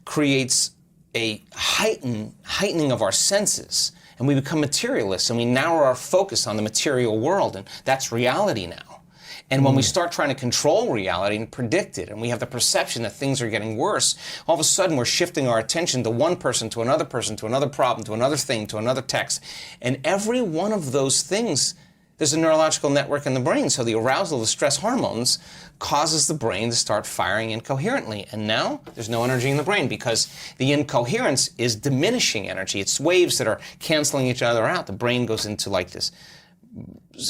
creates a heightening of our senses, and we become materialists, and we narrow our focus on the material world, and that's reality now. And when we start trying to control reality and predict it, and we have the perception that things are getting worse, all of a sudden we're shifting our attention to one person, to another problem, to another thing, to another text. And every one of those things, there's a neurological network in the brain. So the arousal of the stress hormones causes the brain to start firing incoherently. And now there's no energy in the brain because the incoherence is diminishing energy. It's waves that are canceling each other out. The brain goes into like this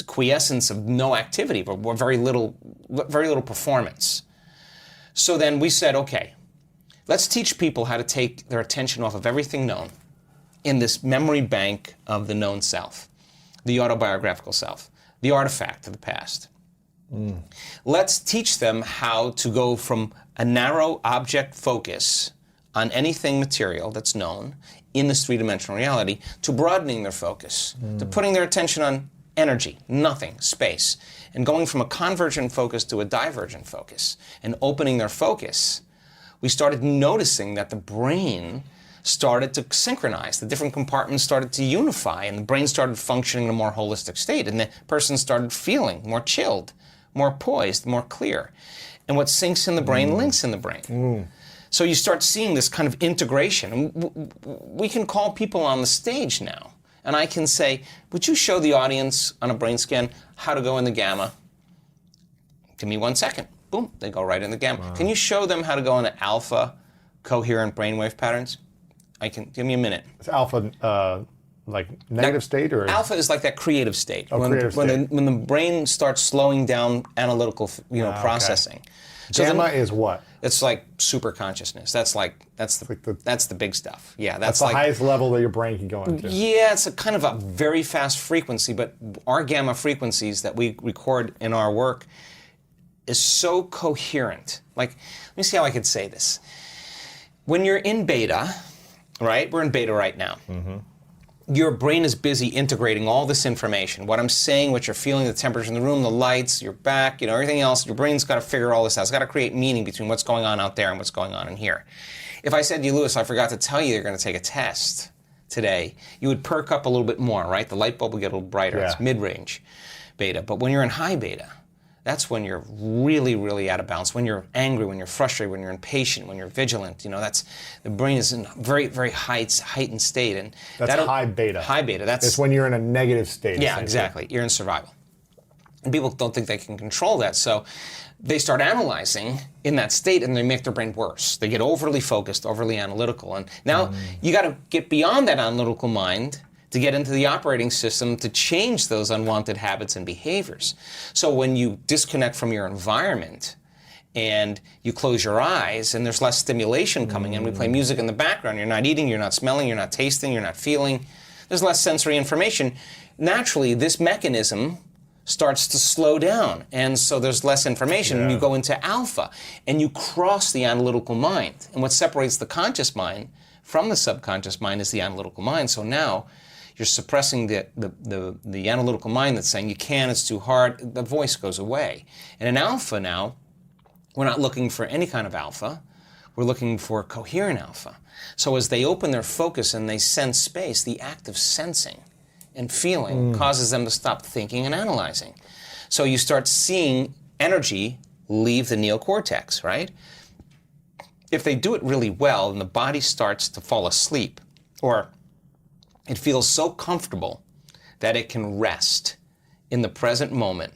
quiescence of no activity, but very little performance. So then we said, okay, let's teach people how to take their attention off of everything known in this memory bank of the known self, the autobiographical self, the artifact of the past. Let's teach them how to go from a narrow object focus on anything material that's known in this three-dimensional reality to broadening their focus, to putting their attention on energy, nothing, space, and going from a convergent focus to a divergent focus and opening their focus. We started noticing that the brain started to synchronize. The different compartments started to unify, and the brain started functioning in a more holistic state, and the person started feeling more chilled, more poised, more clear. And what syncs in the brain links in the brain. So you start seeing this kind of integration. We can call people on the stage now, and I can say, would you show the audience on a brain scan how to go in the gamma? Give me 1 second. Boom, they go right in the gamma. Wow. Can you show them how to go into alpha coherent brainwave patterns? Give me a minute. Is alpha like negative state, or alpha is like that creative state. Creative state. When the brain starts slowing down analytical, processing. Okay. So gamma is what? It's like super consciousness. That's the big stuff. Yeah, that's the highest level that your brain can go into. Yeah, it's a kind of a very fast frequency, but our gamma frequencies that we record in our work is so coherent. Like, let me see how I could say this. When you're in beta, right? We're in beta right now. Your brain is busy integrating all this information. What I'm saying, what you're feeling, the temperature in the room, the lights, your back, everything else. Your brain's got to figure all this out. It's got to create meaning between what's going on out there and what's going on in here. If I said to you, Lewis, I forgot to tell you you're going to take a test today, you would perk up a little bit more, right? The light bulb would get a little brighter. Yeah. It's mid-range beta. But when you're in high beta, that's when you're really, really out of balance. When you're angry, when you're frustrated, when you're impatient, when you're vigilant. That's the brain is in a very, very heightened state, and that's high beta. High beta. It's when you're in a negative state. Yeah, exactly. You're in survival, and people don't think they can control that, so they start analyzing in that state, and they make their brain worse. They get overly focused, overly analytical, and now you got to get beyond that analytical mind to get into the operating system to change those unwanted habits and behaviors. So when you disconnect from your environment and you close your eyes and there's less stimulation coming in, we play music in the background, you're not eating, you're not smelling, you're not tasting, you're not feeling, there's less sensory information. Naturally, this mechanism starts to slow down, and so there's less information, and you go into alpha, and you cross the analytical mind. And what separates the conscious mind from the subconscious mind is the analytical mind. So now, you're suppressing the analytical mind that's saying you can't, it's too hard, the voice goes away. And in alpha now, we're not looking for any kind of alpha, we're looking for coherent alpha. So as they open their focus and they sense space, the act of sensing and feeling causes them to stop thinking and analyzing. So you start seeing energy leave the neocortex, right? If they do it really well, then the body starts to fall asleep, or it feels so comfortable that it can rest in the present moment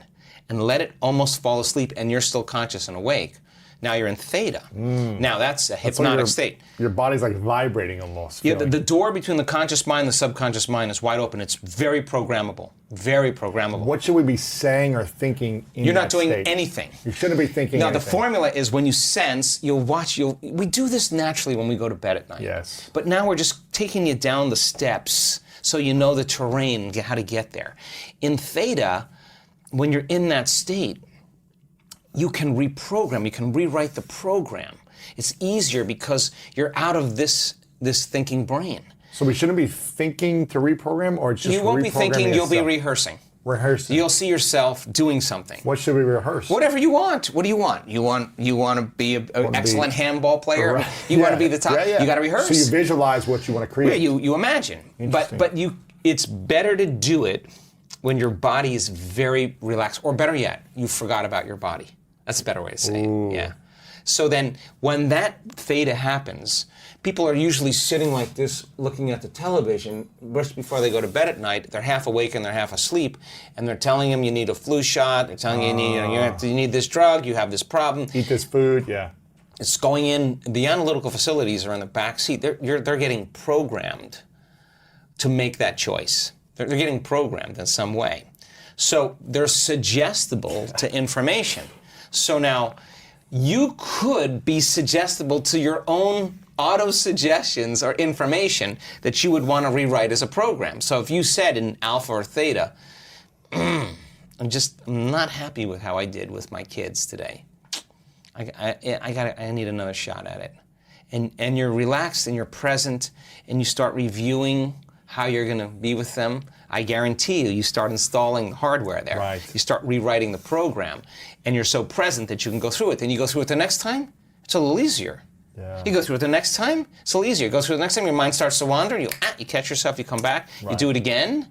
and let it almost fall asleep and you're still conscious and awake, now you're in theta. Now that's a hypnotic state. Your body's like vibrating almost. Yeah, the door between the conscious mind and the subconscious mind is wide open. It's very programmable. Very programmable. What should we be saying or thinking in You're not that doing state? anything. You shouldn't be thinking Now, anything. the formula is when you sense, we do this naturally when we go to bed at night. Yes. But now we're just taking you down the steps so you know the terrain, how to get there. In theta, when you're in that state, you can reprogram, you can rewrite the program. It's easier because you're out of this thinking brain. So we shouldn't be thinking to reprogram, or just You won't be thinking, you'll be itself? rehearsing. Rehearsing. You'll see yourself doing something. What should we rehearse? Whatever you want. What do you want? You want to be an excellent handball player? You want to be the top? You got to rehearse. So you visualize what you want to create. Yeah, you imagine. But it's better to do it when your body is very relaxed, or better yet, you forgot about your body. That's a better way to say it. Yeah. So then, when that theta happens, people are usually sitting like this, looking at the television just before they go to bed at night. They're half awake and they're half asleep, and they're telling them you need a flu shot. They're telling you need this drug. You have this problem. Eat this food. Yeah. It's going in. The analytical facilities are in the back seat. They're getting programmed to make that choice. They're getting programmed in some way. So they're suggestible to information. So now, you could be suggestible to your own auto-suggestions or information that you would want to rewrite as a program. So if you said in alpha or theta, I'm not happy with how I did with my kids today. I need another shot at it. And you're relaxed and you're present and you start reviewing how you're going to be with them. I guarantee you start installing hardware there. Right. You start rewriting the program, and you're so present that you can go through it. Then you go through it the next time, it's a little easier. Yeah. You go through it the next time, it's a little easier. You go through it the next time, your mind starts to wander, and you catch yourself, you come back, Right. you do it again.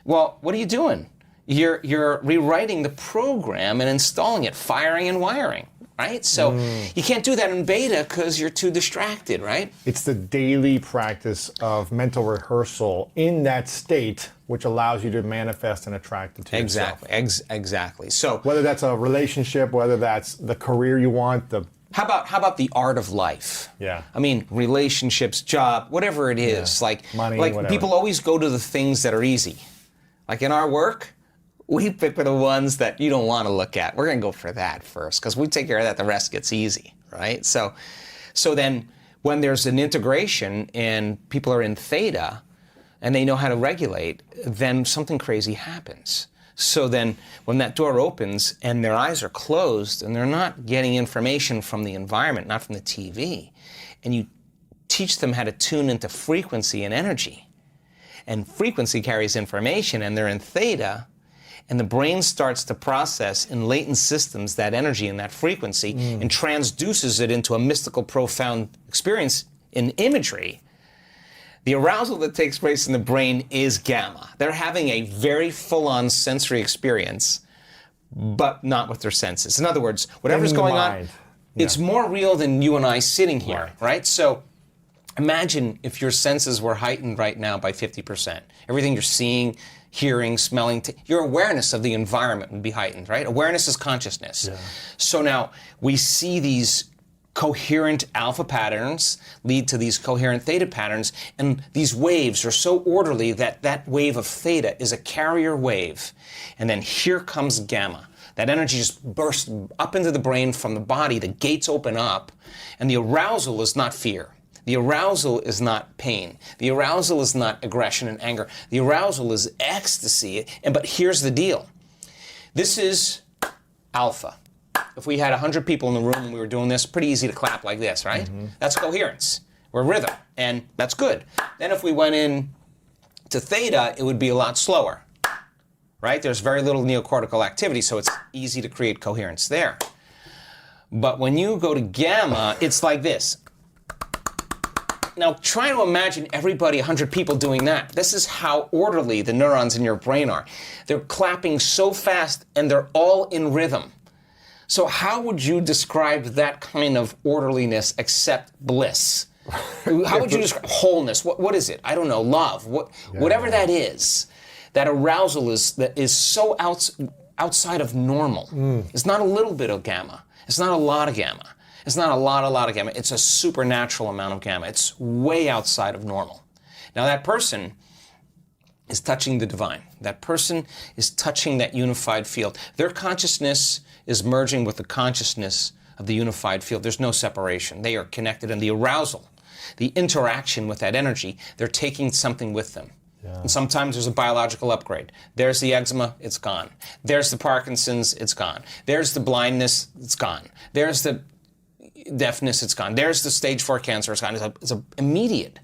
Well, what are you doing? You're rewriting the program and installing it, firing and wiring. Right? So you can't do that in beta because you're too distracted, right? It's the daily practice of mental rehearsal in that state, which allows you to manifest and attract it to yourself. Exactly. So Whether that's a relationship, whether that's the career you want, how about the art of life? Yeah. I mean, relationships, job, whatever it is. Like money, like whatever. people always go to the things that are easy. Like in our work, we pick the ones that you don't want to look at. We're going to go for that first because we take care of that. The rest gets easy, right? So then when there's an integration and people are in theta and they know how to regulate, then something crazy happens. So then when that door opens and their eyes are closed and they're not getting information from the environment, not from the TV, and you teach them how to tune into frequency and energy, and frequency carries information and they're in theta, and the brain starts to process in latent systems that energy and that frequency and transduces it into a mystical, profound experience in imagery. The arousal that takes place in the brain is gamma. They're having a very full-on sensory experience, but not with their senses. In other words, whatever's In the going mind. on, it's more real than you and I sitting here, right? So imagine if your senses were heightened right now by 50%. Everything you're seeing, hearing, smelling, your awareness of the environment would be heightened, right? Awareness is consciousness. Yeah. So now we see these coherent alpha patterns lead to these coherent theta patterns, and these waves are so orderly that that wave of theta is a carrier wave. And then here comes gamma. That energy just bursts up into the brain from the body, the gates open up, and the arousal is not fear. The arousal is not pain. The arousal is not aggression and anger. The arousal is ecstasy. But here's the deal. This is alpha. If we had 100 people in the room and we were doing this, pretty easy to clap like this, right? Mm-hmm. That's coherence. We're rhythm, and that's good. Then if we went in to theta, it would be a lot slower, right? There's very little neocortical activity, so it's easy to create coherence there. But when you go to gamma, it's like this. Now, try to imagine everybody, 100 people doing that. This is how orderly the neurons in your brain are. They're clapping so fast, and they're all in rhythm. So how would you describe that kind of orderliness except bliss? How would you describe wholeness? What is it? I don't know. Love. Whatever that is that arousal is so outside of normal. It's not a little bit of gamma. It's not a lot of gamma. It's not a lot of gamma. It's a supernatural amount of gamma. It's way outside of normal. Now that person is touching the divine. That person is touching that unified field. Their consciousness is merging with the consciousness of the unified field. There's no separation. They are connected, and the arousal, the interaction with that energy, they're taking something with them. Yeah. And sometimes there's a biological upgrade. There's the eczema, it's gone. There's the Parkinson's, it's gone. There's the blindness, it's gone. There's the deafness, it's gone. There's the stage 4 cancer, it's gone. It's an immediate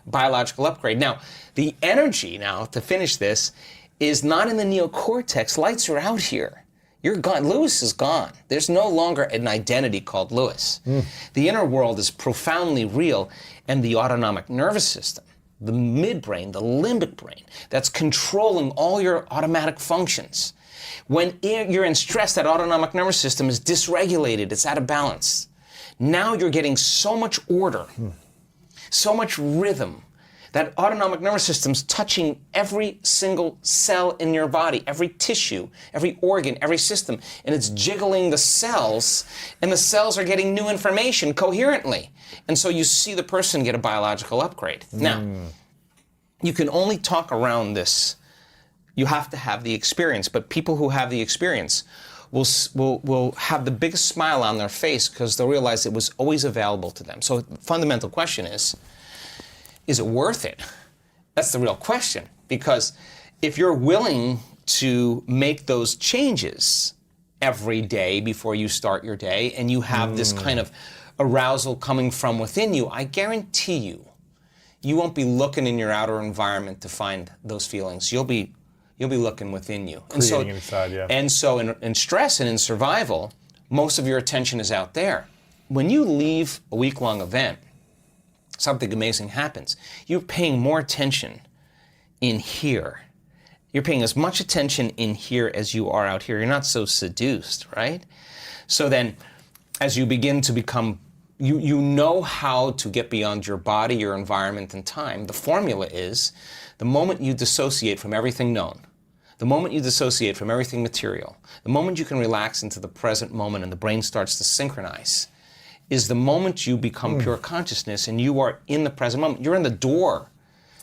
biological upgrade. Now, the energy now, to finish this, is not in the neocortex. Lights are out here. You're gone. Lewis is gone. There's no longer an identity called Lewis. The inner world is profoundly real, and the autonomic nervous system, the midbrain, the limbic brain, that's controlling all your automatic functions. When you're in stress, that autonomic nervous system is dysregulated. It's out of balance. Now you're getting so much order, so much rhythm. That autonomic nervous system's touching every single cell in your body, every tissue, every organ, every system, and it's jiggling the cells, and the cells are getting new information coherently. And so you see the person get a biological upgrade. Now, you can only talk around this. You have to have the experience, but people who have the experience will have the biggest smile on their face because they'll realize it was always available to them. So the fundamental question is it worth it? That's the real question. Because if you're willing to make those changes every day before you start your day, and you have this kind of arousal coming from within you, I guarantee you won't be looking in your outer environment to find those feelings. You'll be looking within you. Creating inside, yeah. And so in stress and in survival, most of your attention is out there. When you leave a week-long event, something amazing happens. You're paying more attention in here. You're paying as much attention in here as you are out here. You're not so seduced, right? So then, as you begin to become, you know how to get beyond your body, your environment, and time. The formula is, the moment you dissociate from everything known, the moment you dissociate from everything material, the moment you can relax into the present moment and the brain starts to synchronize, is the moment you become pure consciousness and you are in the present moment. You're in the door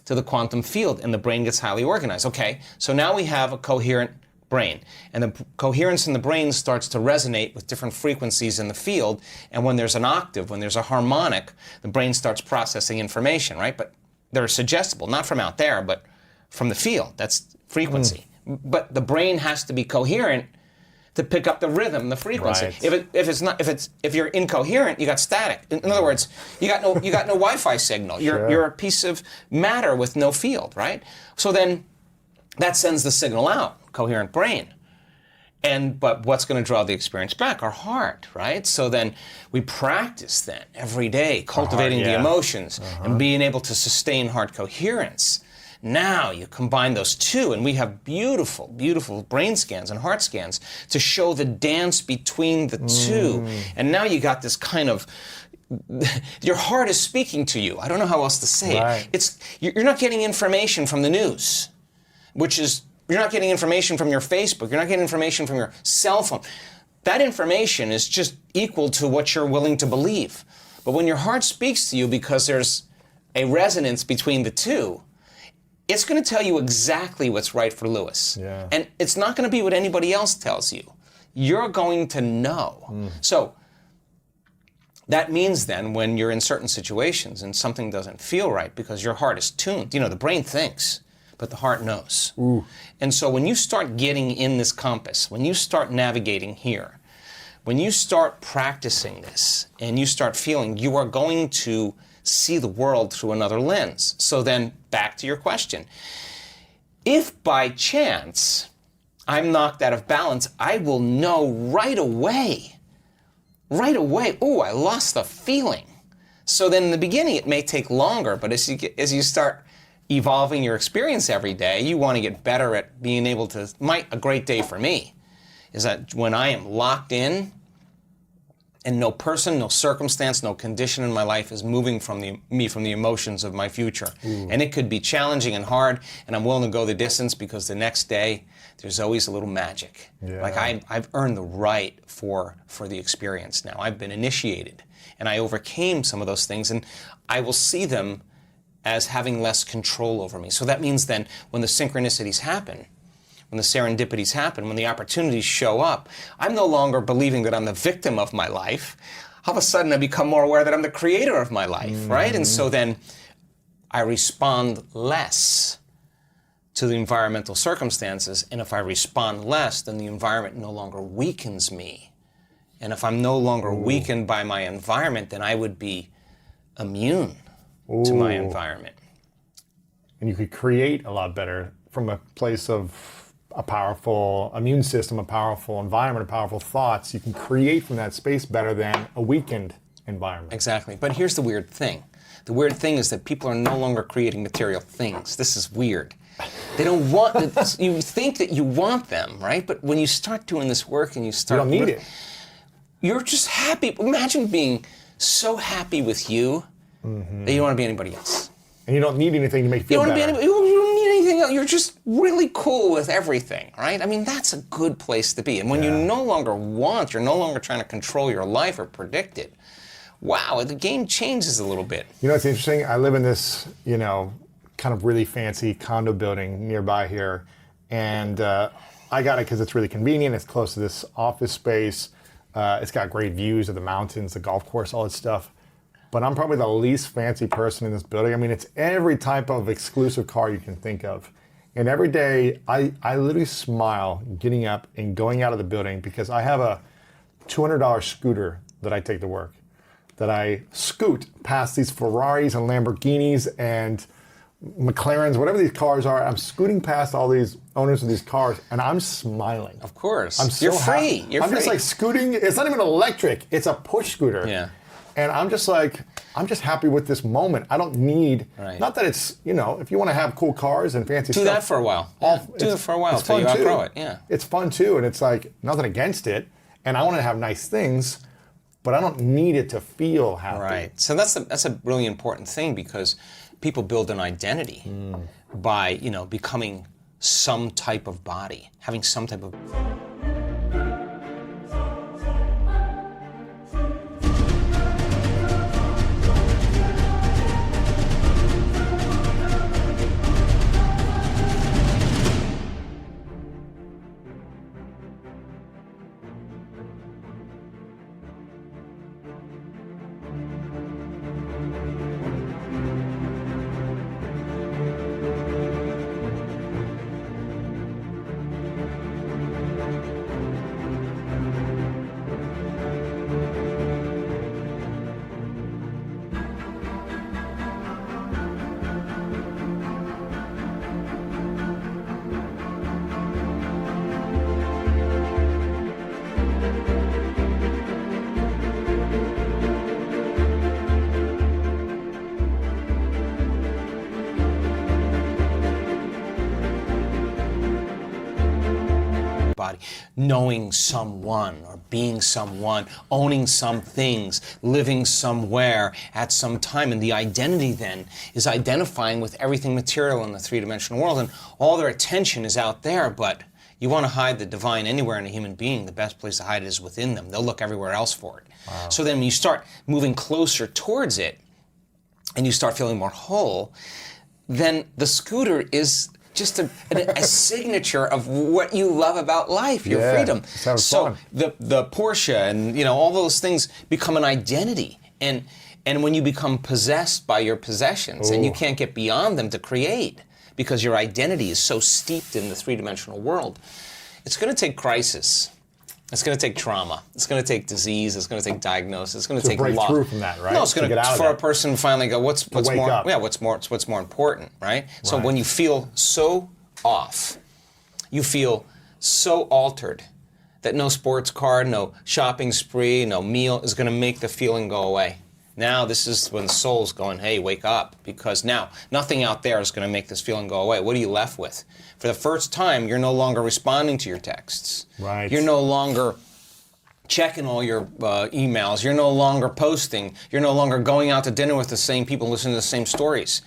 to the quantum field and the brain gets highly organized. Okay, so now we have a coherent brain, and the coherence in the brain starts to resonate with different frequencies in the field, and when there's an octave, when there's a harmonic, the brain starts processing information, right? But they're suggestible, not from out there, but from the field. That's frequency. But the brain has to be coherent to pick up the rhythm, the frequency. Right. If you're incoherent, you got static. In other words, you got no Wi-Fi signal. You're a piece of matter with no field, right? So then that sends the signal out, coherent brain. But what's going to draw the experience back? Our heart, right? So then we practice then every day, cultivating the emotions and being able to sustain heart coherence. Now you combine those two, and we have beautiful, beautiful brain scans and heart scans to show the dance between the two. And now you got this kind of, your heart is speaking to you. I don't know how else to say it. You're not getting information from the news, you're not getting information from your Facebook. You're not getting information from your cell phone. That information is just equal to what you're willing to believe. But when your heart speaks to you because there's a resonance between the two, it's going to tell you exactly what's right for Lewis. Yeah. And it's not going to be what anybody else tells you. You're going to know. So that means then when you're in certain situations and something doesn't feel right because your heart is tuned, the brain thinks, but the heart knows. And so when you start getting in this compass, when you start navigating here, when you start practicing this and you start feeling, you are going to see the world through another lens. So then back to your question. If by chance I'm knocked out of balance, I will know right away, oh, I lost the feeling. So then in the beginning it may take longer, but as you start evolving your experience every day, you want to get better at being able to, a great day for me is that when I am locked in And no person, no circumstance, no condition in my life is moving from me from the emotions of my future. And it could be challenging and hard, and I'm willing to go the distance because the next day there's always a little magic. Yeah. Like I've earned the right for the experience now. I've been initiated, and I overcame some of those things, and I will see them as having less control over me. So that means then when the synchronicities happen, when the serendipities happen, when the opportunities show up, I'm no longer believing that I'm the victim of my life. All of a sudden I become more aware that I'm the creator of my life, right? And so then I respond less to the environmental circumstances, and if I respond less, then the environment no longer weakens me. And if I'm no longer weakened by my environment, then I would be immune to my environment. And you could create a lot better from a place of a powerful immune system, a powerful environment, powerful thoughts. You can create from that space better than a weakened environment. Exactly. But here's the weird thing. The weird thing is that people are no longer creating material things. This is weird. They don't want, you think that you want them, right? But when you start doing this work and you start... You don't need it. You're just happy. Imagine being so happy with you that you don't want to be anybody else. And you don't need anything to make you feel You don't, better. you don't need anything else. You're just really cool with everything, right? I mean, that's a good place to be. And when you no longer want, you're no longer trying to control your life or predict it. Wow, the game changes a little bit. You know, it's interesting. I live in this, kind of really fancy condo building nearby here. And I got it because it's really convenient. It's close to this office space. It's got great views of the mountains, the golf course, all that stuff. But I'm probably the least fancy person in this building. I mean, it's every type of exclusive car you can think of. And every day, I literally smile getting up and going out of the building because I have a $200 scooter that I take to work, that I scoot past these Ferraris and Lamborghinis and McLarens, whatever these cars are. I'm scooting past all these owners of these cars, and I'm smiling. Of course. I'm so You're free. happy. You're I'm free. just like scooting. It's not even electric. It's a push scooter. Yeah. And I'm just happy with this moment. I don't need, not that it's, if you want to have cool cars and fancy stuff. Do that for a while. Do it for a while until you outgrow it. Yeah. It's fun too, and it's like nothing against it. And I want to have nice things, but I don't need it to feel happy. Right. So that's a really important thing because people build an identity by, becoming some type of body, having some type of... body, knowing someone or being someone, owning some things, living somewhere at some time. And the identity then is identifying with everything material in the three-dimensional world, and all their attention is out there, but you want to hide the divine anywhere in a human being, the best place to hide it is within them. They'll look everywhere else for it. Wow. So then when you start moving closer towards it, and you start feeling more whole, then the scooter is just a signature of what you love about life, your freedom. So fun. The Porsche and all those things become an identity. And when you become possessed by your possessions and you can't get beyond them to create because your identity is so steeped in the three-dimensional world, it's going to take crisis. It's going to take trauma. It's going to take disease. It's going to take diagnosis. It's going to take break loss. through from that, right? No, it's going to for a person to finally go, what's more? Up. Yeah, what's more important, right? So when you feel so off, you feel so altered that no sports car, no shopping spree, no meal is going to make the feeling go away. Now this is when the soul's going, hey, wake up, because now nothing out there is going to make this feeling go away. What are you left with? For the first time, you're no longer responding to your texts. Right. You're no longer checking all your emails. You're no longer posting. You're no longer going out to dinner with the same people, listening to the same stories.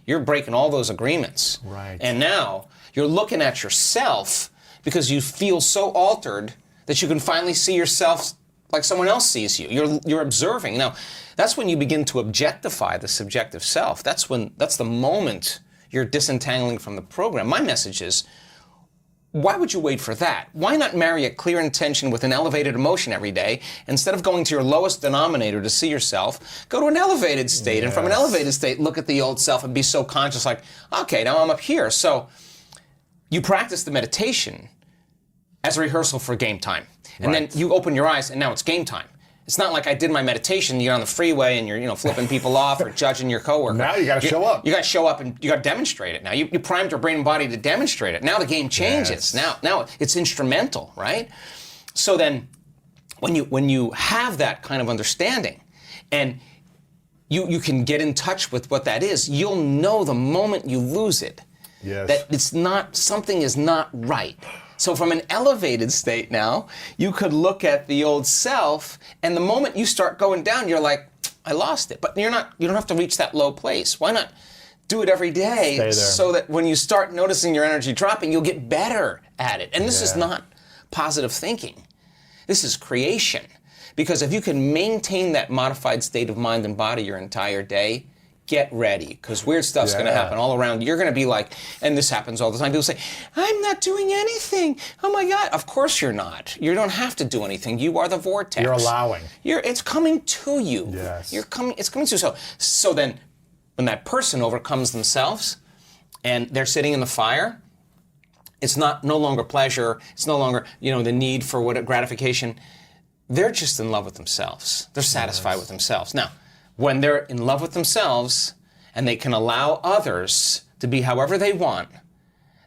You're breaking all those agreements. Right. And now you're looking at yourself because you feel so altered that you can finally see yourself like someone else sees you. You're observing. Now, that's when you begin to objectify the subjective self. That's the moment you're disentangling from the program. My message is, why would you wait for that? Why not marry a clear intention with an elevated emotion every day? Instead of going to your lowest denominator to see yourself, go to an elevated state. And from an elevated state, look at the old self and be so conscious like, okay, now I'm up here. So you practice the meditation as a rehearsal for game time. And then you open your eyes and now it's game time. It's not like I did my meditation, you're on the freeway and you're flipping people off or judging your coworker. Now you got to show up. You got to show up and you got to demonstrate it. Now you primed your brain and body to demonstrate it. Now the game changes. Yes. Now it's instrumental, right? So then when you have that kind of understanding and you can get in touch with what that is, you'll know the moment you lose it that something is not right. So from an elevated state now, you could look at the old self, and the moment you start going down, you're like, I lost it. But you don't have to reach that low place. Why not do it every day so that when you start noticing your energy dropping, you'll get better at it. And this is not positive thinking. This is creation. Because if you can maintain that modified state of mind and body your entire day, get ready, because weird stuff's going to happen all around. You're going to be like, and this happens all the time, people say, I'm not doing anything. Oh my God. Of course you're not. You don't have to do anything. You are the vortex. You're allowing. It's coming to you. Yes. It's coming to you. So then when that person overcomes themselves and they're sitting in the fire, it's no longer pleasure. It's no longer, the need for gratification. They're just in love with themselves. They're satisfied with themselves. Now, when they're in love with themselves and they can allow others to be however they want,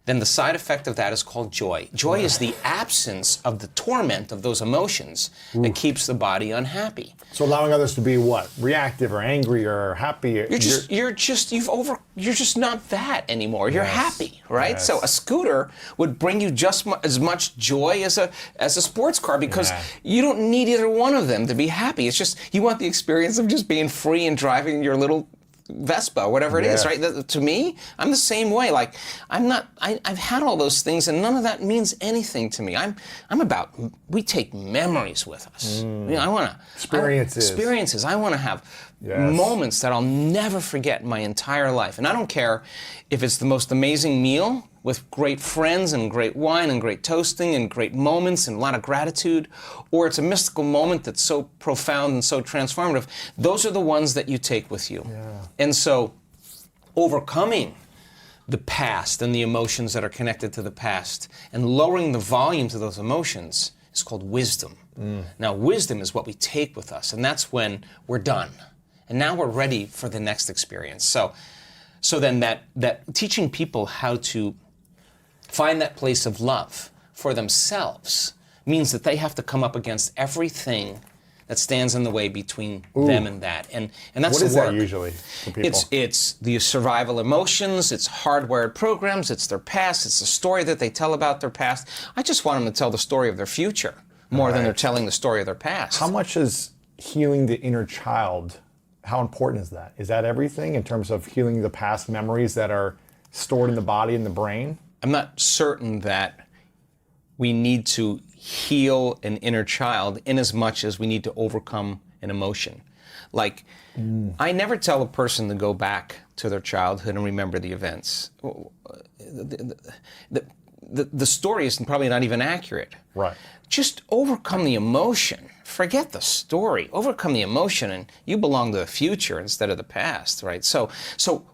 then the side effect of that is called joy. Joy is the absence of the torment of those emotions that keeps the body unhappy. So allowing others to be what? Reactive or angry or happy? You're just not that anymore. You're happy, right? Yes. So a scooter would bring you just as much joy as a sports car because you don't need either one of them to be happy. It's just you want the experience of just being free and driving your little Vespa, whatever it is, right? To me, I'm the same way. Like, I've had all those things, and none of that means anything to me. I'm about, we take memories with us. I want to experiences. I want to have moments that I'll never forget in my entire life. And I don't care if it's the most amazing meal with great friends and great wine and great toasting and great moments and a lot of gratitude, or it's a mystical moment that's so profound and so transformative. Those are the ones that you take with you. And so overcoming the past and the emotions that are connected to the past and lowering the volume to those emotions is called wisdom. Now, wisdom is what we take with us, and that's when we're done. And now we're ready for the next experience. So then that teaching people how to find that place of love for themselves means that they have to come up against everything that stands in the way between them and that. And that's the work. What is that usually for people? It's the survival emotions, it's hardwired programs, it's their past, it's the story that they tell about their past. I just want them to tell the story of their future more than they're telling the story of their past. How much is healing the inner child, how important is that? Is that everything in terms of healing the past memories that are stored in the body and the brain? I'm not certain that we need to heal an inner child in as much as we need to overcome an emotion. Like, I never tell a person to go back to their childhood and remember the events. The story is probably not even accurate. Right. Just overcome the emotion. Forget the story. Overcome the emotion, and you belong to the future instead of the past, right? So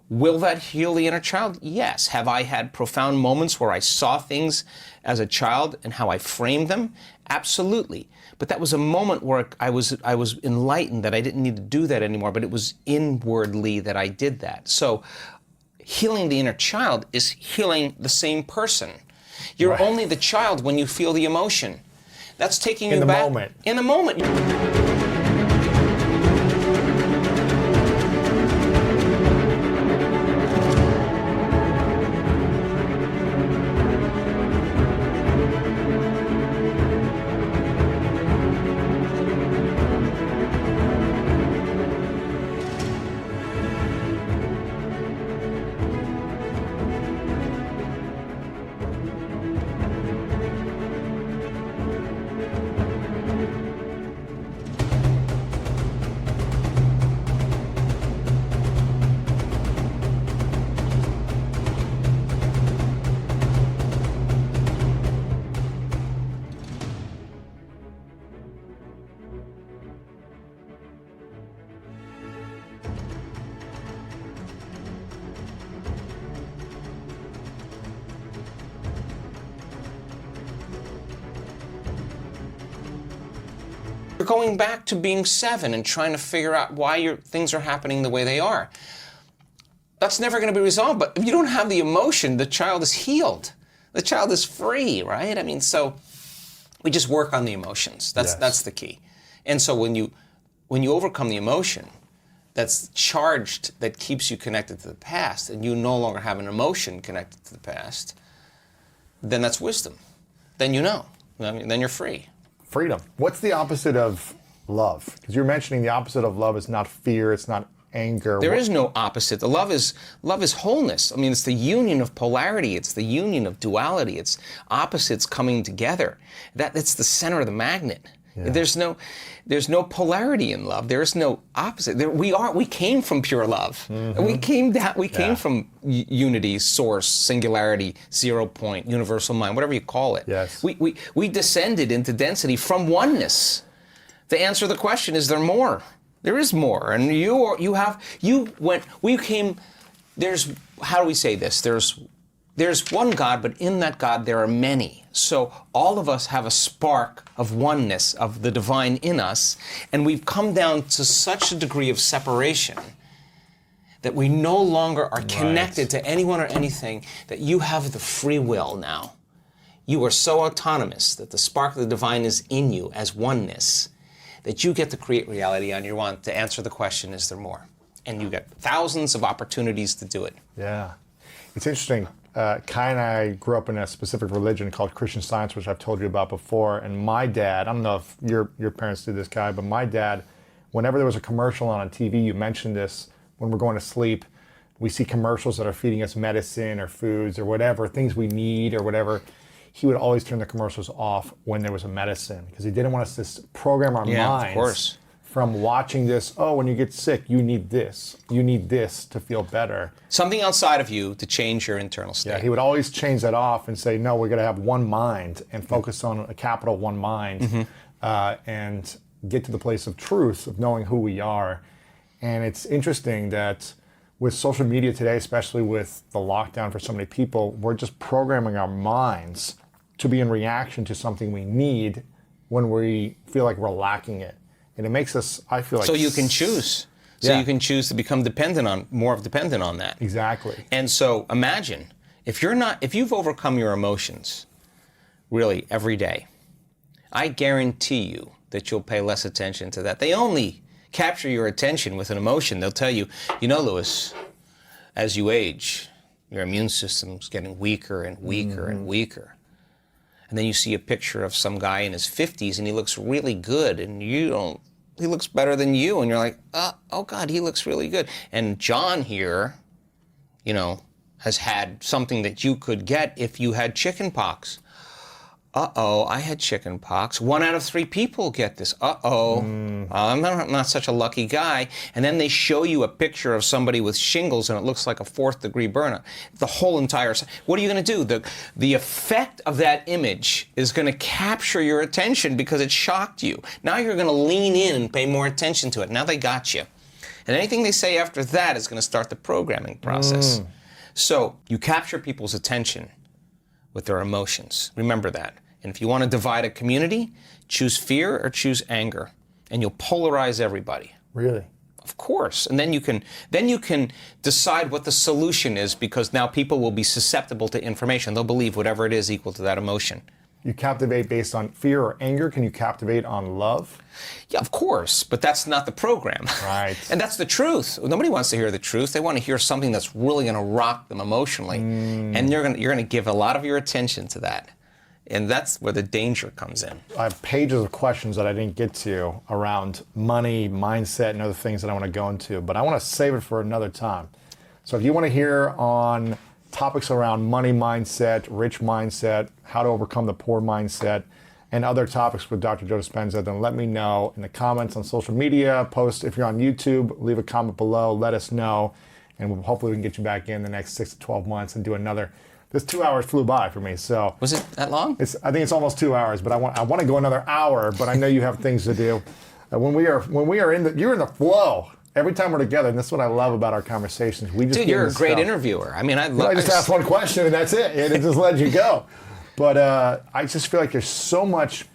will that heal the inner child? Yes. Have I had profound moments where I saw things as a child and how I framed them? Absolutely. But that was a moment where I was enlightened that I didn't need to do that anymore, but it was inwardly that I did that. So healing the inner child is healing the same person. You're only the child when you feel the emotion. That's taking you back. In the moment. going back to being 7 and trying to figure out why things are happening the way they are. That's never going to be resolved. But if you don't have the emotion, the child is healed. The child is free, right? I mean, so we just work on the emotions. That's the key. And so when you overcome the emotion that's charged, that keeps you connected to the past, and you no longer have an emotion connected to the past, then that's wisdom. Then you know. I mean, then you're free. Freedom. What's the opposite of love? Because you're mentioning the opposite of love is not fear, it's not anger. There is no opposite. The love is wholeness. I mean, it's the union of polarity. It's the union of duality. It's opposites coming together. It's the center of the magnet. Yeah. There's no polarity in love. There is no opposite. We came from pure love. Mm-hmm. We came from unity, source, singularity, 0 point, universal mind, whatever you call it. Yes. We descended into density from oneness. To answer the question, is there more? There is more. And how do we say this? There's one God, but in that God there are many. So all of us have a spark of oneness, of the divine in us, and we've come down to such a degree of separation that we no longer are connected to anyone or anything, that you have the free will now. You are so autonomous that the spark of the divine is in you as oneness, that you get to create reality on your own. To answer the question, is there more? And you get thousands of opportunities to do it. Yeah. It's interesting. Kai and I grew up in a specific religion called Christian Science, which I've told you about before. And my dad, I don't know if your parents did this, Kai, but my dad, whenever there was a commercial on TV, you mentioned this, when we're going to sleep, we see commercials that are feeding us medicine or foods or whatever, things we need or whatever. He would always turn the commercials off when there was a medicine because he didn't want us to program our minds of course. From watching this. Oh, when you get sick, you need this. You need this to feel better. Something outside of you to change your internal state. Yeah, he would always change that off and say, no, we're going to have one mind and focus on a capital one mind and get to the place of truth, of knowing who we are. And it's interesting that with social media today, especially with the lockdown for so many people, we're just programming our minds to be in reaction to something we need when we feel like we're lacking it. And it makes us, I feel like... So you can choose. So you can choose to become more dependent on that. Exactly. And so imagine, if you've overcome your emotions, really, every day, I guarantee you that you'll pay less attention to that. They only capture your attention with an emotion. They'll tell you, Lewis, as you age, your immune system's getting weaker and weaker and weaker. And then you see a picture of some guy in his 50s and he looks really good, and he looks better than you, and you're like, oh God, he looks really good. And John here, has had something that you could get if you had chicken pox. Uh-oh, I had chicken pox. 1 out of 3 people get this. Uh-oh, I'm not such a lucky guy. And then they show you a picture of somebody with shingles and it looks like a 4th-degree burn. The whole entire... What are you going to do? The effect of that image is going to capture your attention because it shocked you. Now you're going to lean in and pay more attention to it. Now they got you. And anything they say after that is going to start the programming process. So you capture people's attention with their emotions. Remember that. And if you want to divide a community, choose fear or choose anger, and you'll polarize everybody. Really? Of course. And then you can decide what the solution is, because now people will be susceptible to information. They'll believe whatever it is equal to that emotion. You captivate based on fear or anger. Can you captivate on love? Yeah, of course, but that's not the program. Right. And that's the truth. Nobody wants to hear the truth. They want to hear something that's really going to rock them emotionally. And you're going to give a lot of your attention to that. And that's where the danger comes in. I have pages of questions that I didn't get to around money, mindset, and other things that I want to go into, but I want to save it for another time. So if you want to hear on topics around money mindset, rich mindset, how to overcome the poor mindset, and other topics with Dr. Joe Dispenza, then let me know in the comments on social media. Post, if you're on YouTube, leave a comment below, let us know, and hopefully we can get you back in the next 6 to 12 months and do another. This 2 hours flew by for me, so. Was it that long? I think it's almost 2 hours, but I want to go another hour, but I know you have things to do. When we are you're in the flow. Every time we're together, and that's what I love about our conversations. We just Dude, you're a great interviewer. I mean, I just ask one question and that's it, and it just lets you go. But I just feel like there's so much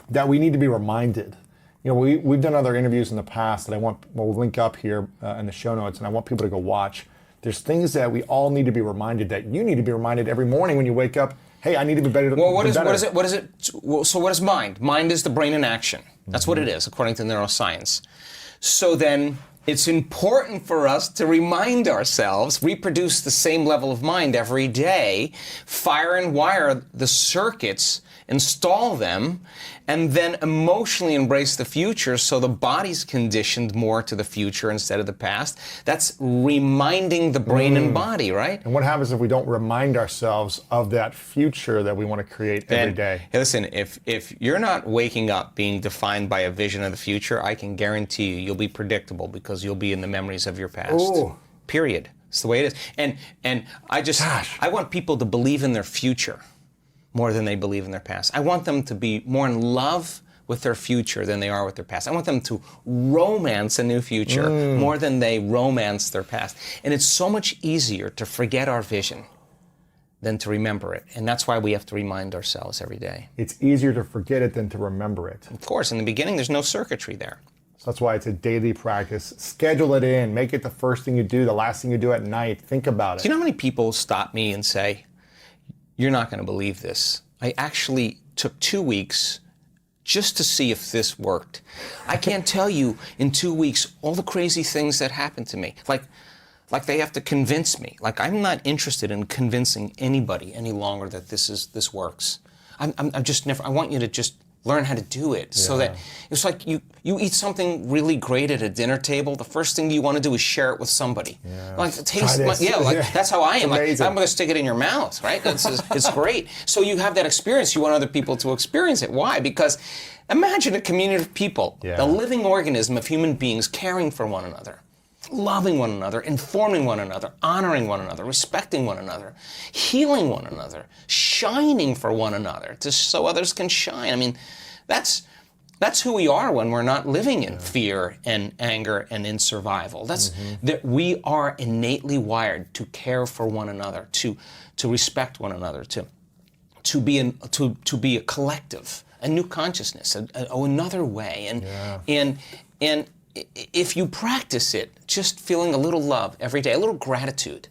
that we need to be reminded. You know, we've done other interviews in the past that we'll link up here in the show notes, and I want people to go watch. There's things that we all need to be reminded, that you need to be reminded every morning when you wake up. Hey, I need to be better. Well, what is it? So what is mind? Mind is the brain in action. That's what it is, according to neuroscience. So then it's important for us to remind ourselves, reproduce the same level of mind every day, fire and wire the circuits, install them, and then emotionally embrace the future so the body's conditioned more to the future instead of the past. That's reminding the brain and body, right? And what happens if we don't remind ourselves of that future that we want to create every day? Hey, listen, if you're not waking up being defined by a vision of the future, I can guarantee you'll be predictable because you'll be in the memories of your past. Ooh. Period. It's the way it is. And I want people to believe in their future more than they believe in their past. I want them to be more in love with their future than they are with their past. I want them to romance a new future more than they romance their past. And it's so much easier to forget our vision than to remember it. And that's why we have to remind ourselves every day. It's easier to forget it than to remember it. Of course, in the beginning, there's no circuitry there. So that's why it's a daily practice. Schedule it in. Make it the first thing you do, the last thing you do at night. Think about it. Do you know how many people stop me and say, "You're not going to believe this. I actually took 2 weeks just to see if this worked. I can't tell you in 2 weeks all the crazy things that happened to me. Like they have to convince me. Like I'm not interested in convincing anybody any longer that this works. I'm just never. I want you to just learn how to do it so that it's like you eat something really great at a dinner table. The first thing you want to do is share it with somebody. Like taste, that's how I am. Like, I'm going to stick it in your mouth, right? It's great. So you have that experience. You want other people to experience it. Why? Because imagine a community of people, the living organism of human beings caring for one another, loving one another, informing one another, honoring one another, respecting one another, healing one another, shining for one another, just so others can shine. I mean, that's who we are when we're not living in fear and anger and in survival. That's that we are innately wired to care for one another, to respect one another, to be a collective, a new consciousness, another way, and if you practice it, just feeling a little love every day, a little gratitude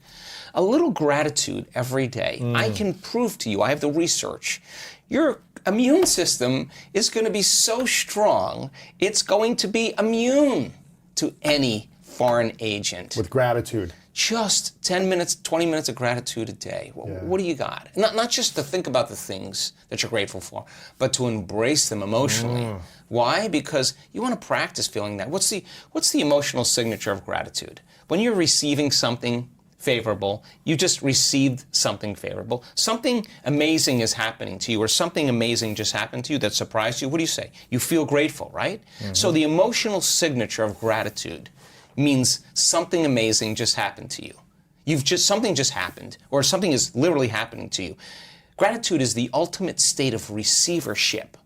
every day, I can prove to you, I have the research, your immune system is going to be so strong, it's going to be immune to any foreign agent. With gratitude. Just 10 minutes, 20 minutes of gratitude a day. What do you got? Not just to think about the things that you're grateful for, but to embrace them emotionally. Why? Because you want to practice feeling that. What's the emotional signature of gratitude? When you're receiving something favorable, you just received something favorable. Something amazing is happening to you, or something amazing just happened to you that surprised you. What do you say? You feel grateful, right? So the emotional signature of gratitude means something amazing just happened to you. Something just happened, or something is literally happening to you. Gratitude is the ultimate state of receivership.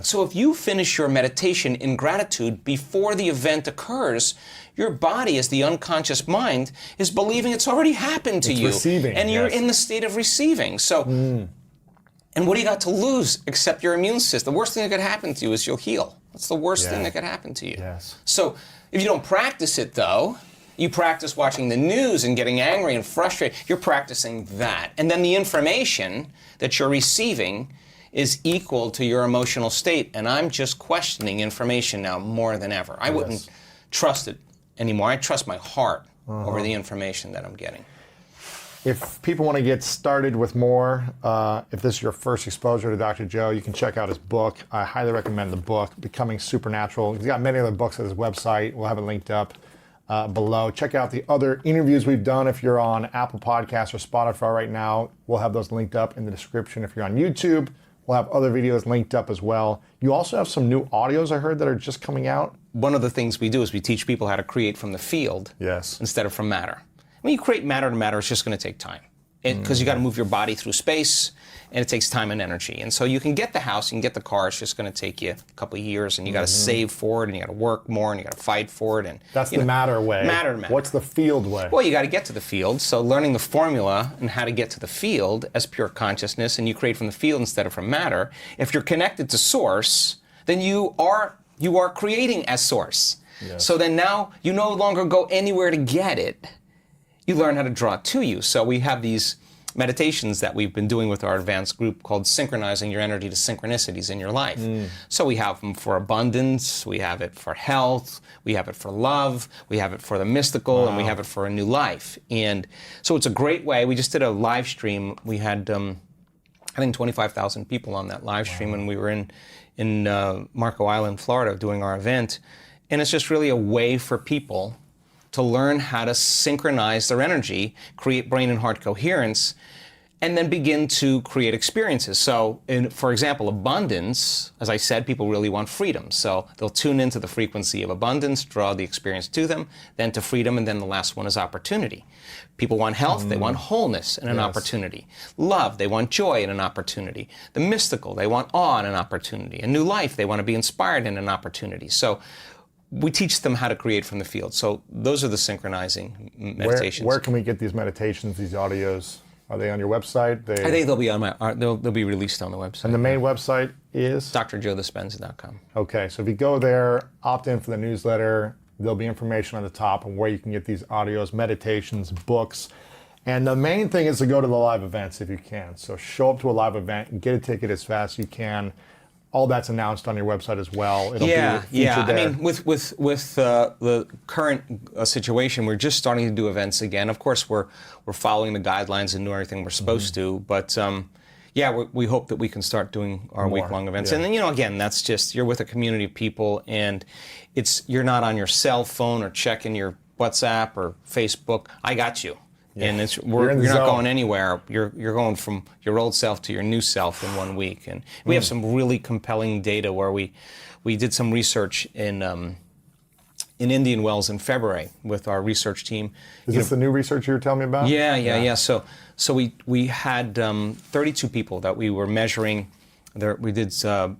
So if you finish your meditation in gratitude before the event occurs, your body, as the unconscious mind, is believing it's already happened to you. Receiving, and you're in the state of receiving. So, and what do you got to lose except your immune system? The worst thing that could happen to you is you'll heal. That's the worst thing that could happen to you. So if you don't practice it, though, you practice watching the news and getting angry and frustrated. You're practicing that. And then the information that you're receiving is equal to your emotional state. And I'm just questioning information now more than ever. I wouldn't trust it anymore. I trust my heart over the information that I'm getting. If people want to get started with more, if this is your first exposure to Dr. Joe, you can check out his book. I highly recommend the book, Becoming Supernatural. He's got many other books at his website. We'll have it linked up below. Check out the other interviews we've done. If you're on Apple Podcasts or Spotify right now, we'll have those linked up in the description. If you're on YouTube, we'll have other videos linked up as well. You also have some new audios, I heard, that are just coming out. One of the things we do is we teach people how to create from the field instead of from matter. When you create matter to matter, it's just going to take time. Because you got to move your body through space, and it takes time and energy. And so you can get the house, you can get the car, it's just going to take you a couple of years, and you got to save for it, and you got to work more, and you got to fight for it. And that's the matter way. Matter to matter. What's the field way? Well, you got to get to the field. So learning the formula and how to get to the field as pure consciousness, and you create from the field instead of from matter. If you're connected to source, then you are you are creating as source. Yes. So then now you no longer go anywhere to get it. You learn how to draw it to you. So we have these meditations that we've been doing with our advanced group called synchronizing your energy to synchronicities in your life. So we have them for abundance, we have it for health, we have it for love, we have it for the mystical, and we have it for a new life. And so it's a great way. We just did a live stream. We had, I think, 25,000 people on that live stream when we were in Marco Island, Florida, doing our event. And it's just really a way for people to learn how to synchronize their energy, create brain and heart coherence, and then begin to create experiences. So, for example, abundance, as I said, people really want freedom. So they'll tune into the frequency of abundance, draw the experience to them, then to freedom, and then the last one is opportunity. People want health, they want wholeness and an opportunity. Love, they want joy and an opportunity. The mystical, they want awe and an opportunity. A new life, they want to be inspired and an opportunity. So we teach them how to create from the field. So those are the synchronizing meditations. Where can we get these meditations, these audios? Are they on your website? I think they'll be on they'll be released on the website. And the main website is? drjoedispenza.com. Okay, so if you go there, opt in for the newsletter, there'll be information on the top on where you can get these audios, meditations, books. And the main thing is to go to the live events if you can. So show up to a live event and get a ticket as fast as you can. All that's announced on your website as well. It'll be featured there. I mean, with the current situation, we're just starting to do events again. Of course, we're following the guidelines and doing everything we're supposed to. But we hope that we can start doing our week-long events. Yeah. And then, again, that's just you're with a community of people, and you're not on your cell phone or checking your WhatsApp or Facebook. I got you. Yeah. And you're not going anywhere. You're going from your old self to your new self in 1 week. And we have some really compelling data where we did some research in Indian Wells in February with our research team. Is this the new research you were telling me about? Yeah. So we had 32 people that we were measuring. We did a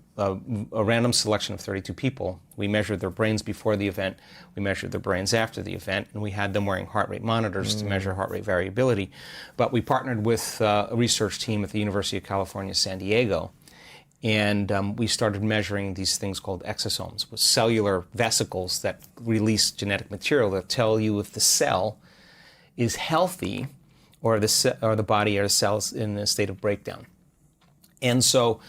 random selection of 32 people. We measured their brains before the event. We measured their brains after the event, and we had them wearing heart rate monitors to measure heart rate variability. But we partnered with a research team at the University of California, San Diego, and we started measuring these things called exosomes, with cellular vesicles that release genetic material that tell you if the cell is healthy or the body or the cells in a state of breakdown. And so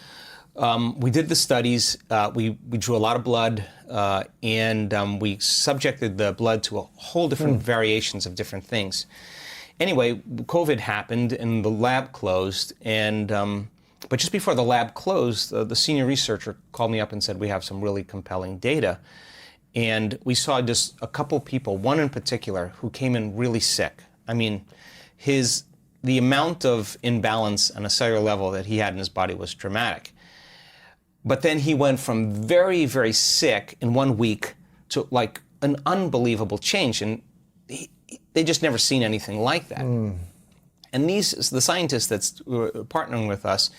we did the studies, we drew a lot of blood, and we subjected the blood to a whole different variations of different things. Anyway, COVID happened and the lab closed, and but just before the lab closed, the senior researcher called me up and said, we have some really compelling data. And we saw just a couple people, one in particular, who came in really sick. I mean, the amount of imbalance on a cellular level that he had in his body was dramatic. But then he went from very, very sick in 1 week to like an unbelievable change. And they just never seen anything like that. And the scientist that's partnering with us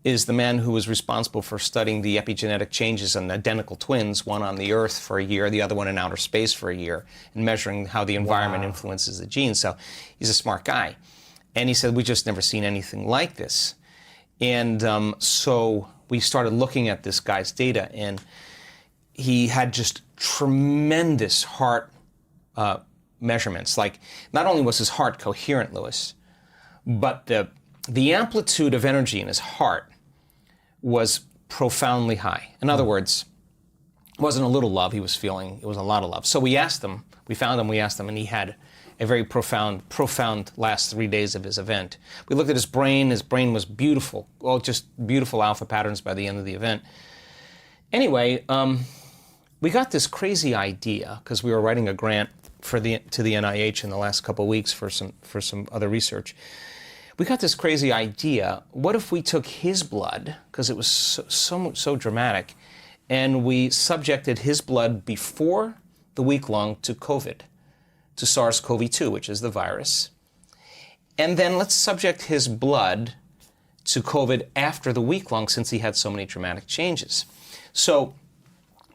is the man who was responsible for studying the epigenetic changes in identical twins, one on the Earth for a year, the other one in outer space for a year, and measuring how the environment influences the genes. So he's a smart guy. And he said, we just never seen anything like this. And so we started looking at this guy's data, and he had just tremendous heart measurements. Like, not only was his heart coherent, Lewis, but the amplitude of energy in his heart was profoundly high. In other words, it wasn't a little love he was feeling, it was a lot of love. So we asked him, we found him, we asked him, and he had a very profound last 3 days of his event. We looked at his brain was beautiful, just beautiful alpha patterns by the end of the event. Anyway, we got this crazy idea, because we were writing a grant to the NIH in the last couple of weeks for some other research. We got this crazy idea, what if we took his blood, because it was so dramatic, and we subjected his blood before the week-long to COVID, to SARS-CoV-2, which is the virus. And then let's subject his blood to COVID after the week-long, since he had so many dramatic changes. So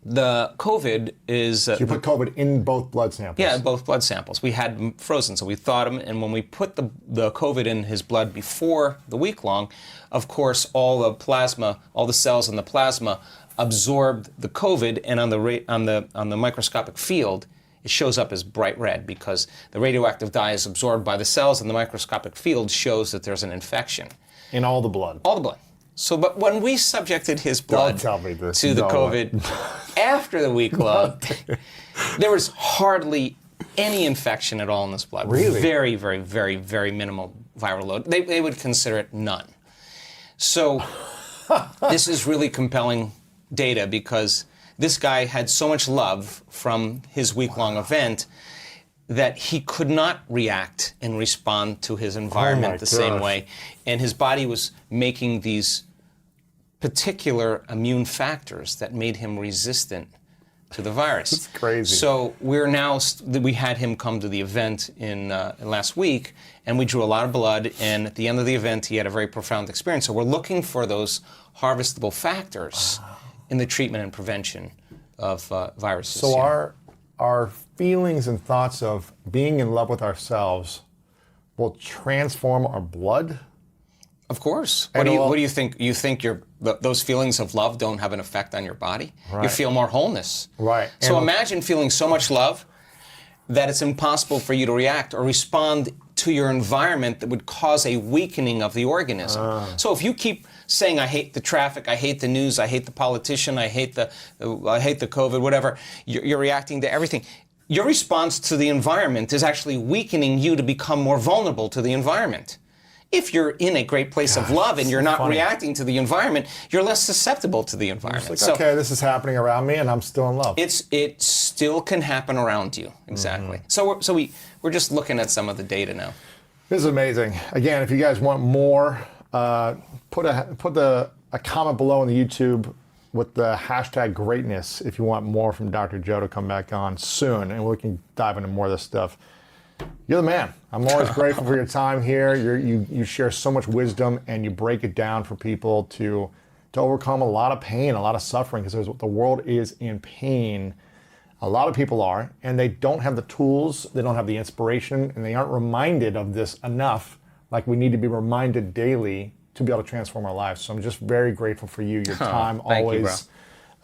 the COVID is... So you put COVID in both blood samples? Yeah, in both blood samples. We had them frozen, so we thawed them, and when we put the COVID in his blood before the week-long, of course, all the plasma, all the cells in the plasma absorbed the COVID, and on the microscopic field, it shows up as bright red because the radioactive dye is absorbed by the cells, and the microscopic field shows that there's an infection. In all the blood. All the blood. So, but when we subjected his blood Don't tell me this. to the No. COVID after the week long, there was hardly any infection at all in this blood. Really? Very, very, very, very minimal viral load. They would consider it none. So this is really compelling data because this guy had so much love from his week-long event that he could not react and respond to his environment the same gosh. way. And his body was making these particular immune factors that made him resistant to the virus. That's crazy. So we're now, we had him come to the event in last week, and we drew a lot of blood, and at the end of the event, he had a very profound experience. So we're looking for those harvestable factors in the treatment and prevention of viruses. So here. our feelings and thoughts of being in love with ourselves will transform our blood? Of course. And What do you think? You think those feelings of love don't have an effect on your body? You Right. feel more wholeness. Right. So And- imagine feeling so much love that it's impossible for you to react or respond to your environment that would cause a weakening of the organism. So if you keep saying, I hate the traffic, I hate the news, I hate the politician, I hate the COVID, whatever, you're reacting to everything. Your response to the environment is actually weakening you to become more vulnerable to the environment. If you're in a great place of love and you're not funny. reacting to the environment, you're less susceptible to the environment. Like, okay, this is happening around me and I'm still in love. It still can happen around you, exactly. Mm-hmm. So we're just looking at some of the data now. This is amazing. Again, if you guys want more, put a comment below in the YouTube with the hashtag greatness if you want more from Dr. Joe to come back on soon, and we can dive into more of this stuff. You're the man. I'm always grateful for your time here. You share so much wisdom, and you break it down for people to overcome a lot of pain, a lot of suffering, because the world is in pain. A lot of people are, and they don't have the tools, they don't have the inspiration, and they aren't reminded of this enough, like we need to be reminded daily to be able to transform our lives. So I'm just very grateful for you, your time, thank you, always.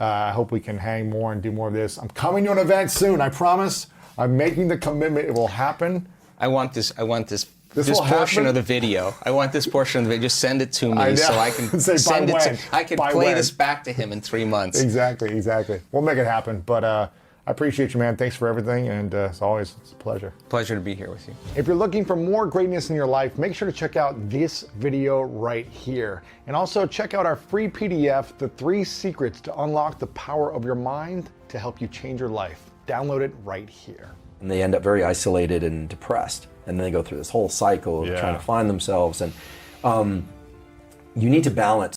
I hope we can hang more and do more of this. I'm coming to an event soon, I promise. I'm making the commitment, it will happen. I want this will portion happen? of the video. I want this portion of the video. Just send it to I me know. so I can Say, send by it when? to I can By play when? this back to him in 3 months. Exactly. We'll make it happen. But I appreciate you, man. Thanks for everything. And as always, it's a pleasure. Pleasure to be here with you. If you're looking for more greatness in your life, make sure to check out this video right here. And also check out our free PDF, The 3 Secrets to Unlock the Power of Your Mind to help you change your life. Download it right here. And they end up very isolated and depressed. And then they go through this whole cycle of trying to find themselves. And you need to balance